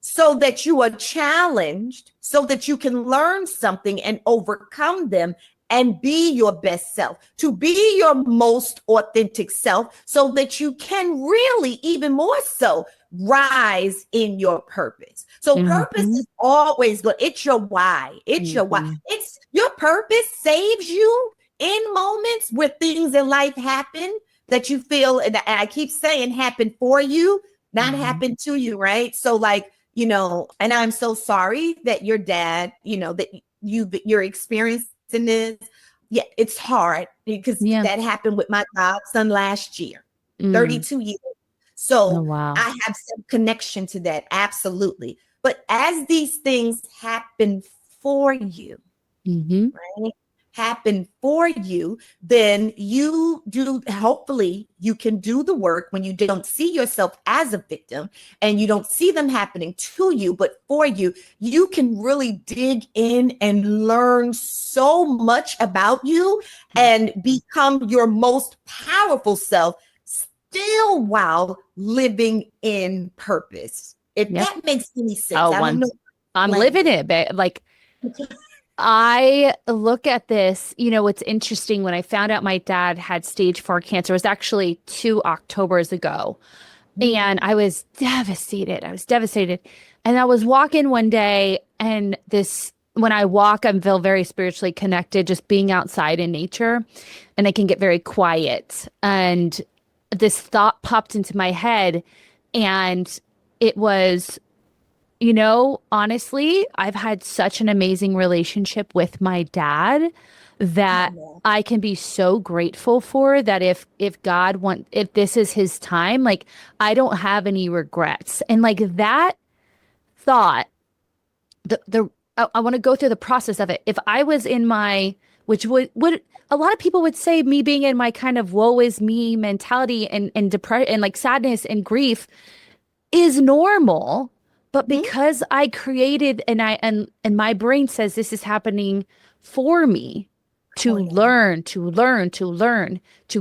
so that you are challenged, so that you can learn something and overcome them and be your best self, to be your most authentic self, so that you can really, even more so, rise in your purpose. So purpose is always good. It's your why. It's your why. It's your purpose saves you in moments where things in life happen that you feel, and I keep saying happen for you, not happen to you, right? So like, you know, and I'm so sorry that your dad, you know, that you're experiencing this. Yeah, it's hard because that happened with my godson last year, 32 years. So I have some connection to that. Absolutely. But as these things happen for you, right? Happen for you, then you do, hopefully you can do the work when you don't see yourself as a victim and you don't see them happening to you, but for you, you can really dig in and learn so much about you and become your most powerful self, still while living in purpose. If that makes any sense. I don't know. I'm living it, but like, I look at this, you know, it's interesting. When I found out my dad had stage 4 cancer, it was actually 2 Octobers ago. And I was devastated. And I was walking one day, and when I walk, I feel very spiritually connected, just being outside in nature, and I can get very quiet. And this thought popped into my head, and it was, you know, honestly, I've had such an amazing relationship with my dad that I can be so grateful for that. If if this is his time, like I don't have any regrets. And like that thought, I want to go through the process of it. If I was in my, which would a lot of people would say, me being in my kind of woe is me mentality and depression and like sadness and grief is normal. But because I created and my brain says this is happening for me to learn, to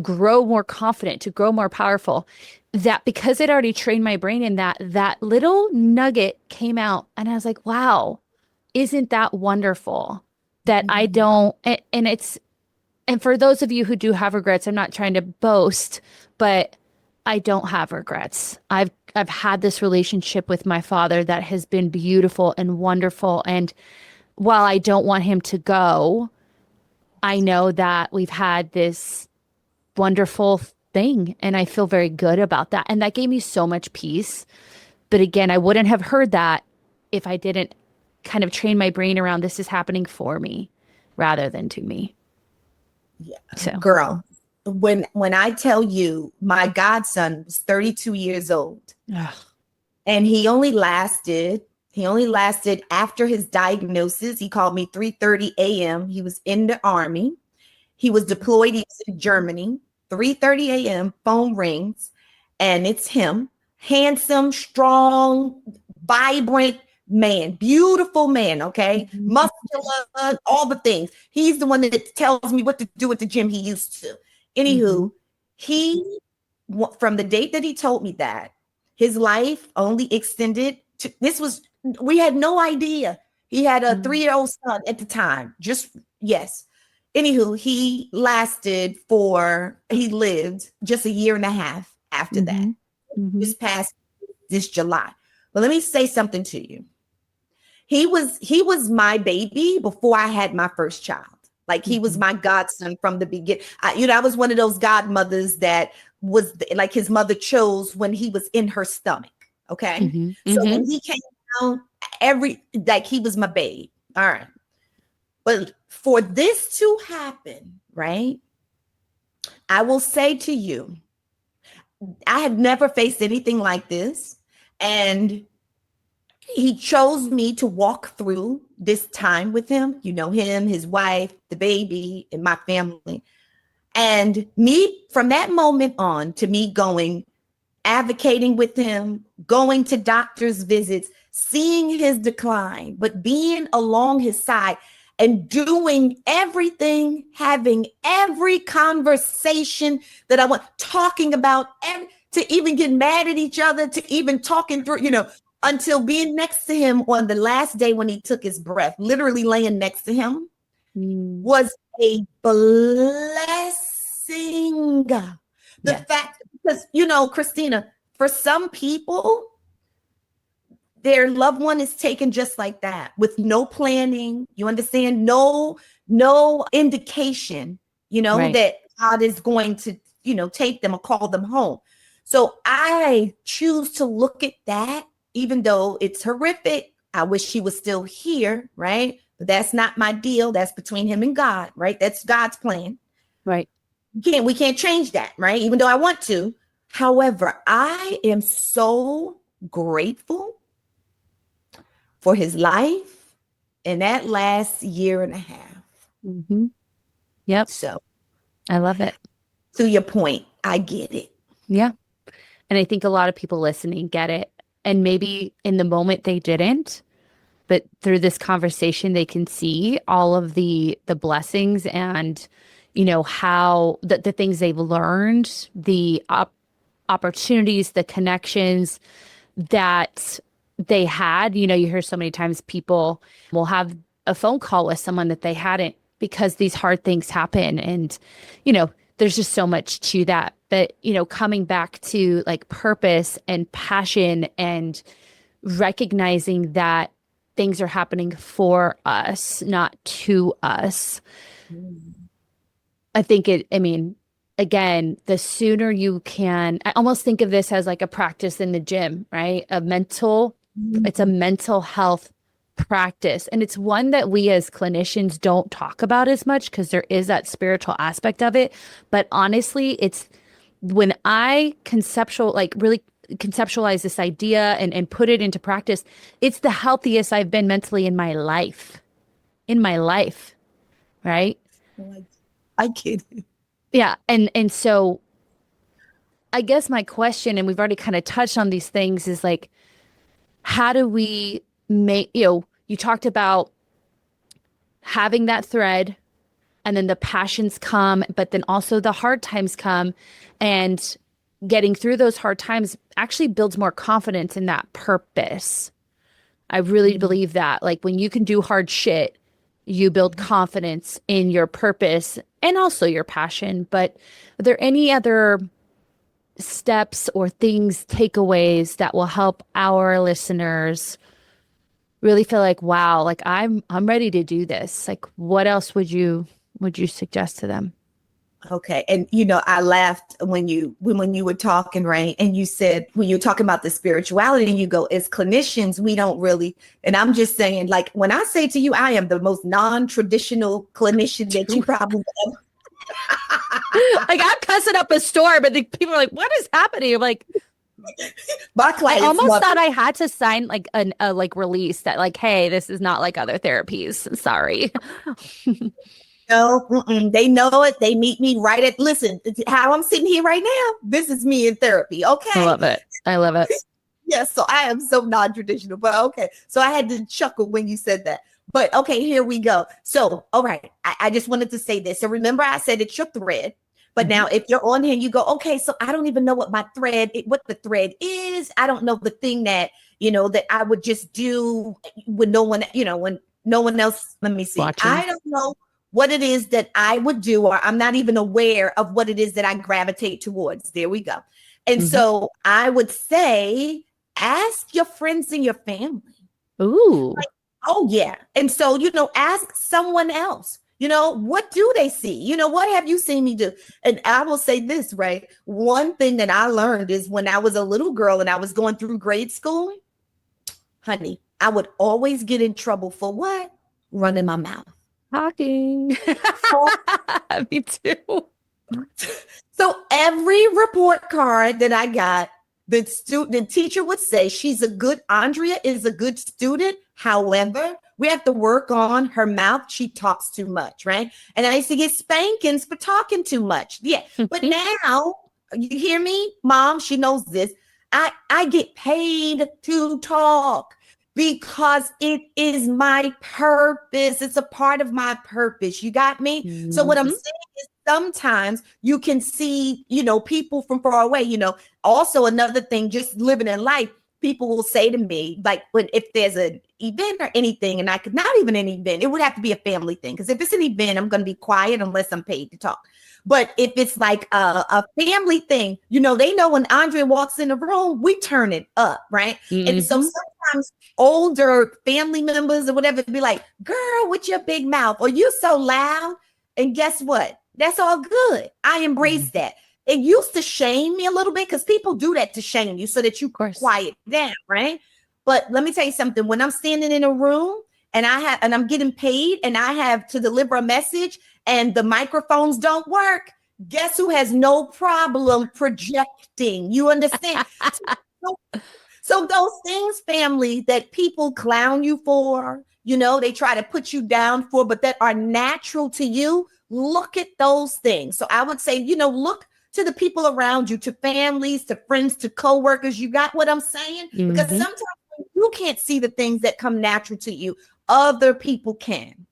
grow more confident, to grow more powerful, that because it already trained my brain in that little nugget came out, and I was like, wow, isn't that wonderful that I don't, and for those of you who do have regrets, I'm not trying to boast, but I don't have regrets. I've had this relationship with my father that has been beautiful and wonderful. And while I don't want him to go, I know that we've had this wonderful thing, and I feel very good about that. And that gave me so much peace. But again, I wouldn't have heard that if I didn't kind of train my brain around this is happening for me rather than to me. Yeah. So, girl, when I tell you my godson was 32 years old, and he only lasted after his diagnosis. He called me 3:30 a.m. He was in the Army. He was deployed. He was in Germany. 3:30 a.m. phone rings, and it's him. Handsome, strong, vibrant man, beautiful man, okay? Muscular, all the things. He's the one that tells me what to do at the gym he used to. Anywho, he, from the date that he told me that, his life only extended to, we had no idea. He had a 3-year-old son at the time. Yes. Anywho, he lived just a year and a half after that. Just passed this July. But let me say something to you. He was my baby before I had my first child. Like he was my godson from the beginning. I was one of those godmothers that was like his mother chose when he was in her stomach. Okay. So when he came out, he was my babe. All right. But for this to happen, right? I will say to you, I have never faced anything like this. And he chose me to walk through this time with him, him, his wife, the baby, and my family. And me, from that moment on, to me going, advocating with him, going to doctor's visits, seeing his decline, but being along his side and doing everything, having every conversation that I want, talking about, to even get mad at each other, to even talking through, until being next to him on the last day when he took his breath, literally laying next to him, was a blessing. The fact, because, Christina, for some people, their loved one is taken just like that with no planning. You understand? No indication, that God is going to, take them or call them home. So I choose to look at that, even though it's horrific. I wish she was still here, right? But that's not my deal. That's between him and God, right? That's God's plan. Right. We can't change that, right? Even though I want to. However, I am so grateful for his life in that last year and a half. Yep. So I love it. To your point, I get it. Yeah. And I think a lot of people listening get it. And maybe in the moment they didn't, but through this conversation, they can see all of the blessings and, how the things they've learned, the opportunities, the connections that they had. You hear so many times people will have a phone call with someone that they hadn't because these hard things happen. And, there's just so much to that. But, coming back to like purpose and passion and recognizing that things are happening for us, not to us. I think again, the sooner you can, I almost think of this as like a practice in the gym, right? It's a mental health practice. And it's one that we as clinicians don't talk about as much because there is that spiritual aspect of it. But honestly, it's when I really conceptualize this idea and put it into practice, it's the healthiest I've been mentally in my life. Right? I get it. Yeah. And so I guess my question, and we've already kind of touched on these things, is like, how do we make, you talked about having that thread and then the passions come, but then also the hard times come, and getting through those hard times actually builds more confidence in that purpose. I really believe that. Like when you can do hard shit, you build confidence in your purpose and also your passion. But are there any other steps or things, takeaways that will help our listeners really feel like, wow, like I'm ready to do this? Like what else would you suggest to them? Okay. And I laughed when you were talking, right? And you said, when you're talking about the spirituality, and you go, as clinicians, we don't really, and I'm just saying, like, when I say to you, I am the most non-traditional clinician that you probably ever. Like I'm cussing up a store, but the people are like, what is happening? I'm like, my clients, I almost thought I had to sign like a release that like, hey, this is not like other therapies. Sorry. No, they know it. They meet me right at, listen, how I'm sitting here right now. This is me in therapy. Okay. I love it. Yes. So I am so non-traditional, but okay. So I had to chuckle when you said that. But okay, here we go. So, all right. I just wanted to say this. So remember I said it's your thread. But now if you're on here, you go, okay, so I don't even know what the thread is. I don't know the thing that, that I would just do when no one, when no one else, let me see. Watching. I don't know what it is that I would do, or I'm not even aware of what it is that I gravitate towards. There we go. And so I would say, ask your friends and your family. Ooh. Like, oh, yeah. And so, ask someone else. What do they see? What have you seen me do? And I will say this, right? One thing that I learned is when I was a little girl and I was going through grade school, honey, I would always get in trouble for what? Running my mouth. Talking. Me too. So every report card that I got, the teacher would say, Andrea is a good student. However, we have to work on her mouth. She talks too much, right? And I used to get spankings for talking too much. Yeah. But now, you hear me? Mom, she knows this. I get paid to talk because it is my purpose. It's a part of my purpose. You got me? Mm-hmm. So what I'm saying is sometimes you can see, people from far away, also another thing, just living in life, people will say to me, like if there's an event or anything, and I could not even an event, it would have to be a family thing. Because if it's an event, I'm going to be quiet unless I'm paid to talk. But if it's like a family thing, they know when Andrea walks in the room, we turn it up, right? Mm-hmm. And so sometimes older family members or whatever be like, girl, with your big mouth, or you're so loud. And guess what? That's all good. I embrace that. It used to shame me a little bit because people do that to shame you so that you quiet down, right? But let me tell you something. When I'm standing in a room and I'm getting paid and I have to deliver a message and the microphones don't work, guess who has no problem projecting? You understand? So those things, family, that people clown you for, they try to put you down for, but that are natural to you, look at those things. So I would say, look to the people around you, to families, to friends, to coworkers. You got what I'm saying? Mm-hmm. Because sometimes you can't see the things that come natural to you, other people can.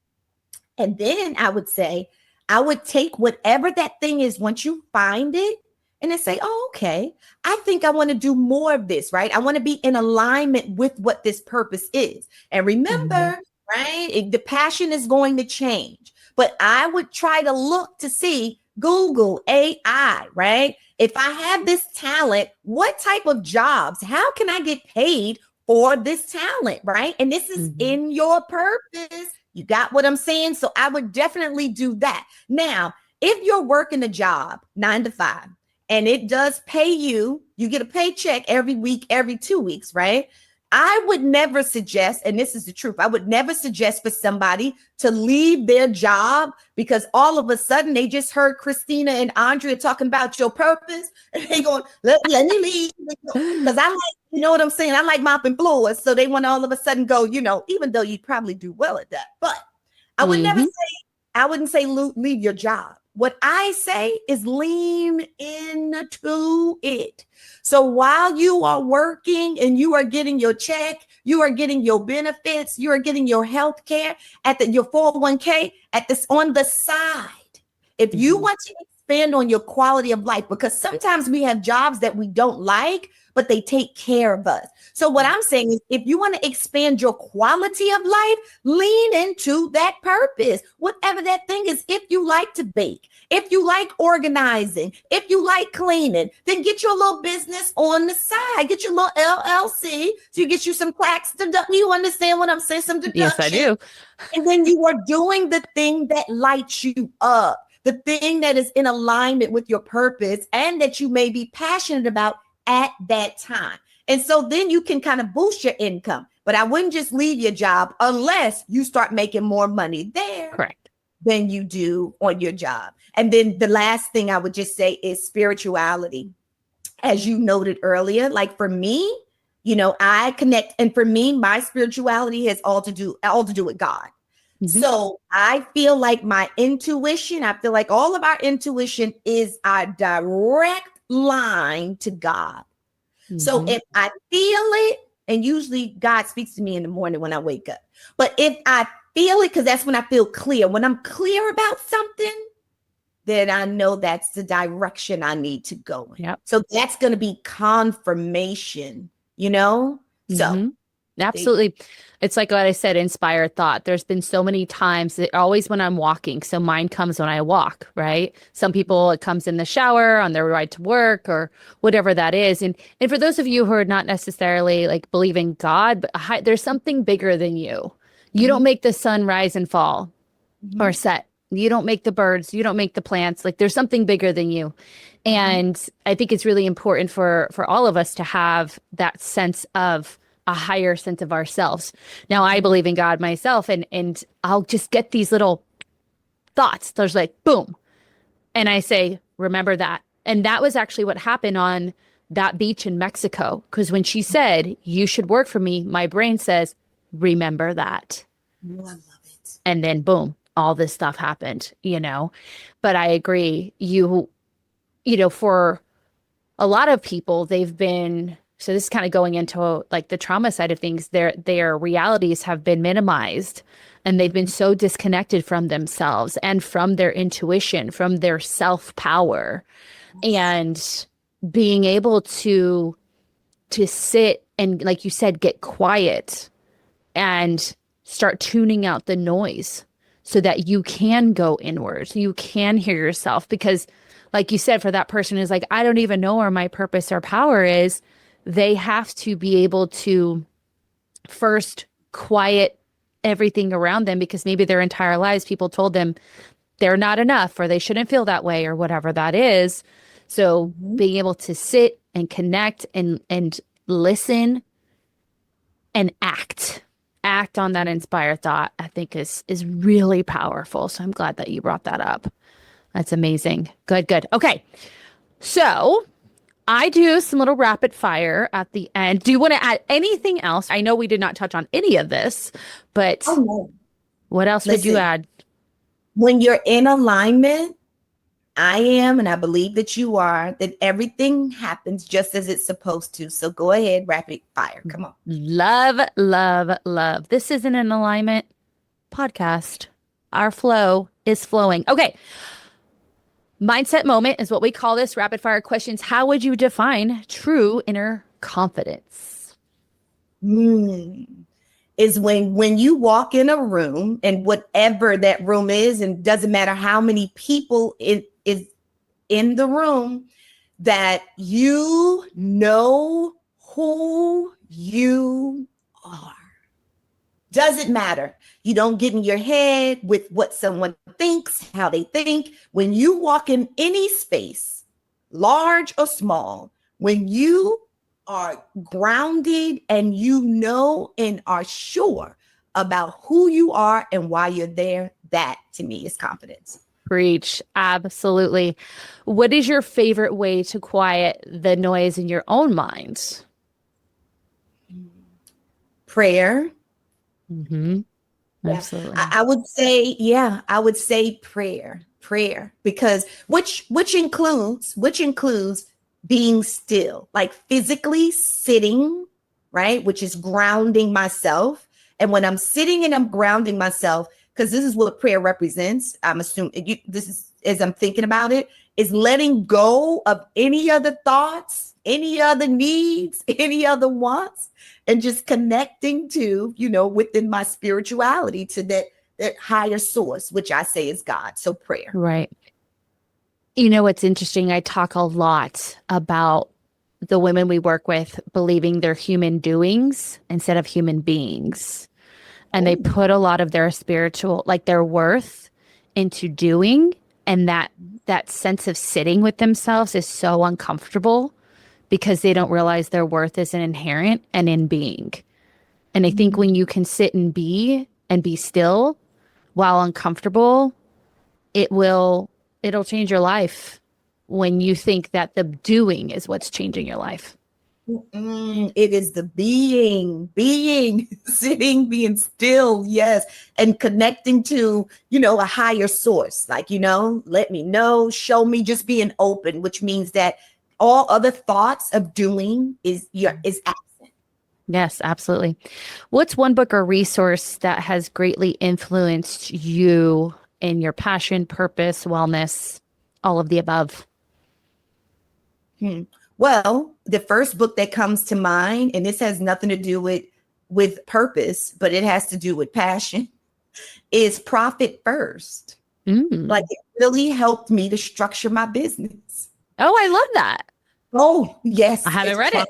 And then I would say, I would take whatever that thing is once you find it and then say, oh, okay, I think I want to do more of this, right? I want to be in alignment with what this purpose is. And remember, right, the passion is going to change. But I would try to look to see Google AI, right? If I have this talent, what type of jobs? How can I get paid for this talent, right? And this is in your purpose. You got what I'm saying? So I would definitely do that. Now, if you're working a job 9 to 5 and it does pay you, you get a paycheck every week, every 2 weeks, right? I would never suggest, and this is the truth, I would never suggest for somebody to leave their job because all of a sudden they just heard Christina and Andrea talking about your purpose and they going, let me leave. Because I like, you know what I'm saying? I like mopping floors. So they want to all of a sudden go, even though you probably do well at that. But I would never say, I wouldn't say leave your job. What I say is lean into it. So while you are working and you are getting your check, you are getting your benefits, you are getting your health care your 401k on the side. If you want to expand on your quality of life, because sometimes we have jobs that we don't like, but they take care of us. So what I'm saying is if you want to expand your quality of life, lean into that purpose, whatever that thing is. If you like to bake, if you like organizing, if you like cleaning, then get your little business on the side, get your little LLC. So you get you some tax deduction. You understand what I'm saying? Some deduction. Yes, I do. And then you are doing the thing that lights you up, the thing that is in alignment with your purpose and that you may be passionate about at that time. And so then you can kind of boost your income. But I wouldn't just leave your job unless you start making more money there. Correct. Than you do on your job. And then the last thing I would just say is spirituality. As you noted earlier, like for me, I connect. And for me, my spirituality has all to do with God. Mm-hmm. So I feel like my intuition, I feel like all of our intuition is our direct line to God. Mm-hmm. So if I feel it, and usually God speaks to me in the morning when I wake up, but if I feel it, because that's when I feel clear. When I'm clear about something, then I know that's the direction I need to go in. Yep. So that's going to be confirmation, So Absolutely. It's like what I said, inspired thought. There's been so many times that always when I'm walking. So mine comes when I walk, right? Some people, it comes in the shower, on their ride to work, or whatever that is. And for those of you who are not necessarily like believing God, but there's something bigger than you. You don't make the sun rise and fall or set. You don't make the birds. You don't make the plants. Like there's something bigger than you. And I think it's really important for all of us to have that sense of a higher sense of ourselves. Now, I believe in God myself, and I'll just get these little thoughts. There's like, boom. And I say, remember that. And that was actually what happened on that beach in Mexico. Because when she said, you should work for me, my brain says, remember that. Oh, I love it. And then boom, all this stuff happened, But I agree. For a lot of people, they've been, so this is kind of going into like the trauma side of things, their realities have been minimized and they've been so disconnected from themselves and from their intuition, from their self-power, and being able to sit and, like you said, get quiet and start tuning out the noise so that you can go inwards, you can hear yourself. Because like you said, for that person who's like, I don't even know where my purpose or power is, they have to be able to first quiet everything around them, because maybe their entire lives people told them they're not enough or they shouldn't feel that way or whatever that is. So being able to sit and connect and listen and act on that inspired thought, I think is really powerful. So I'm glad that you brought that up. That's amazing. Good. Okay. So I do some little rapid fire at the end. Do you want to add anything else? I know we did not touch on any of this, but what else would you add? When you're in alignment, I am, and I believe that you are, that everything happens just as it's supposed to. So go ahead, rapid fire. Come on. Love, love, love. This isn't an alignment podcast. Our flow is flowing. Okay. Mindset moment is what we call this. Rapid fire questions. How would you define true inner confidence? Is when you walk in a room, and whatever that room is, and doesn't matter how many people is in the room, that you know who you are. Doesn't matter. You don't get in your head with what someone thinks, how they think. When you walk in any space, large or small, when you are grounded and you know and are sure about who you are and why you're there, that to me is confidence. Preach. Absolutely. What is your favorite way to quiet the noise in your own mind? Prayer. Absolutely. I would say prayer, because which includes being still, like physically sitting, right? Which is grounding myself. And when I'm sitting and I'm grounding myself, because this is what prayer represents, I'm assuming this is, as I'm thinking about it, is letting go of any other thoughts, any other needs, any other wants, and just connecting to, within my spirituality, to that higher source, which I say is God. So prayer. Right. What's interesting, I talk a lot about the women we work with believing they're human doings instead of human beings. And they put a lot of their spiritual, like their worth, into doing. And that sense of sitting with themselves is so uncomfortable because they don't realize their worth is an inherent and in being. And I think when you can sit and be still while uncomfortable, it'll change your life when you think that the doing is what's changing your life. It is the being, sitting, being still, yes, and connecting to, a higher source, like, let me know, show me, just being open, which means that all other thoughts of doing is absent. Yes, absolutely. What's one book or resource that has greatly influenced you in your passion, purpose, wellness, all of the above? Well, the first book that comes to mind, and this has nothing to do with with purpose, but it has to do with passion, is Profit First. Like it really helped me to structure my business. Oh, I love that. Oh, yes. I haven't read it.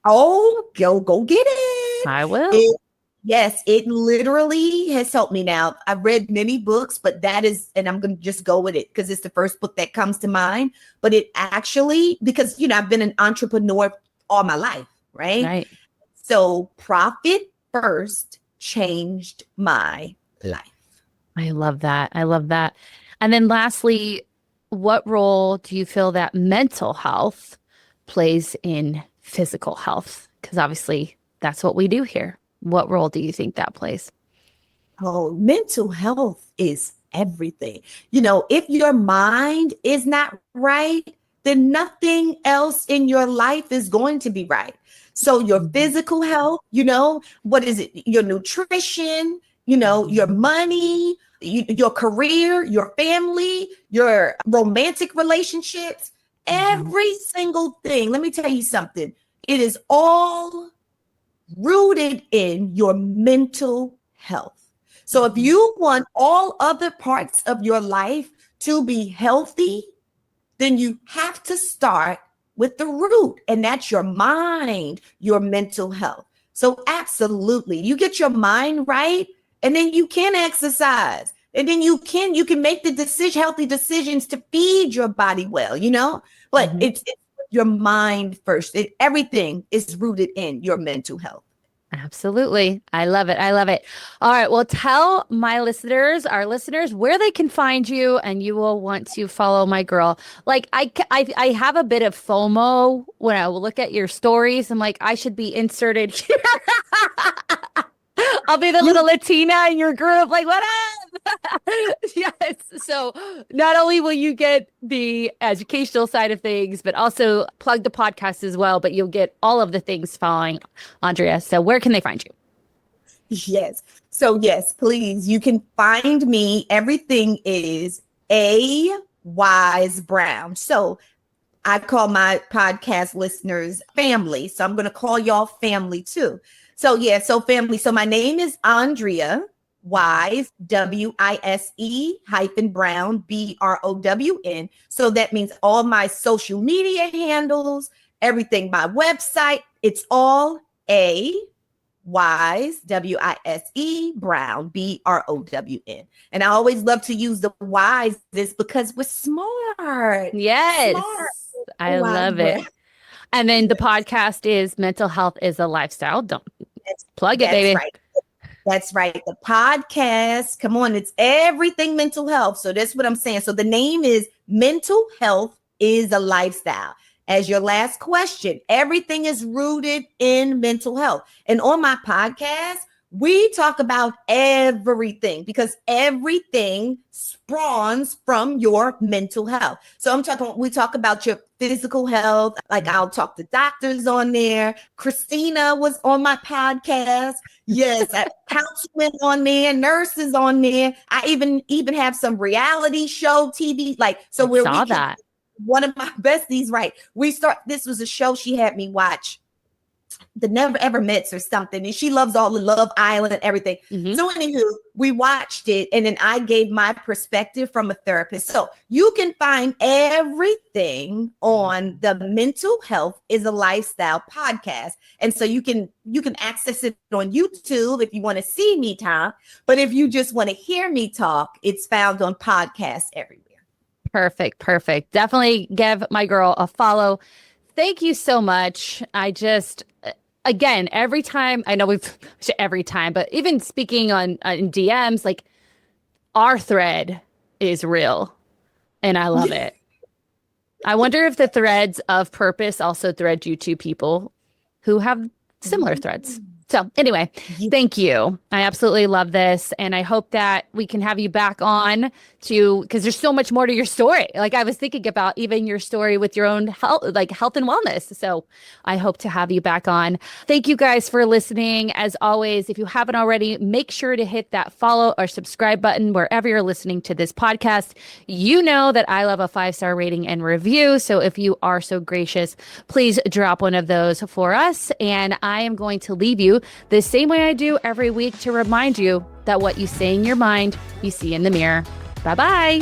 Oh, go get it. I will. Yes, it literally has helped me now. I've read many books, but that is, and I'm going to just go with it because it's the first book that comes to mind. But it actually, because, I've been an entrepreneur all my life, right? Right. So Profit First changed my life. I love that. I love that. And then lastly, what role do you feel that mental health plays in physical health? Because obviously that's what we do here. What role do you think that plays? Oh, mental health is everything. If your mind is not right, then nothing else in your life is going to be right. So your physical health, what is it? Your nutrition, your money, your career, your family, your romantic relationships, every single thing. Let me tell you something. It is all rooted in your mental health. So if you want all other parts of your life to be healthy, then you have to start with the root, and that's your mind, your mental health. So absolutely, you get your mind right, and then you can exercise, and then you can make the healthy decisions to feed your body well, but it's your mind first. Everything is rooted in your mental health. Absolutely. I love it. I love it. All right. Well, tell our listeners where they can find you, and you will want to follow my girl. Like I have a bit of FOMO when I look at your stories. I'm like, I should be inserted here. I'll be the little Latina in your group. Like, what up? Yes. So not only will you get the educational side of things, but also plug the podcast as well. But you'll get all of the things following Andrea. So where can they find you? Yes. So yes, please. You can find me. Everything is A Wise-Brown. So I call my podcast listeners family. So I'm going to call y'all family too. So yeah, so family. So my name is Andrea Wise, Wise-Brown, Brown. So that means all my social media handles, everything, my website, it's all A Wise, Brown, Brown. And I always love to use the wise this because we're smart. Yes. Smart. I love it. And then the podcast is Mental Health is a Lifestyle. Don't plug it, baby. Right. That's right. The podcast, come on, it's everything mental health. So that's what I'm saying. So the name is Mental Health is a Lifestyle. As your last question, everything is rooted in mental health. And on my podcast, we talk about everything because everything spawns from your mental health. So we talk about your physical health. Like I'll talk to doctors on there. Christina was on my podcast. Yes, counseling on there, nurses on there. I even have some reality show TV. One of my besties, right? This was a show she had me watch, The Never Ever Mets or something. And she loves all the Love Island and everything. So anywho, we watched it and then I gave my perspective from a therapist. So you can find everything on the Mental Health is a Lifestyle podcast. And so you can access it on YouTube if you want to see me talk. But if you just want to hear me talk, it's found on podcasts everywhere. Perfect. Definitely give my girl a follow. Thank you so much. Again, every time, I know but even speaking on in DMs, like our thread is real and I love it. I wonder if the threads of purpose also thread you to people who have similar threads. So anyway, thank you. I absolutely love this. And I hope that we can have you back on because there's so much more to your story. Like I was thinking about even your story with your own health and wellness. So I hope to have you back on. Thank you guys for listening. As always, if you haven't already, make sure to hit that follow or subscribe button wherever you're listening to this podcast. You know that I love a 5-star rating and review. So if you are so gracious, please drop one of those for us. And I am going to leave you you the same way I do every week to remind you that what you say in your mind, you see in the mirror. Bye-bye.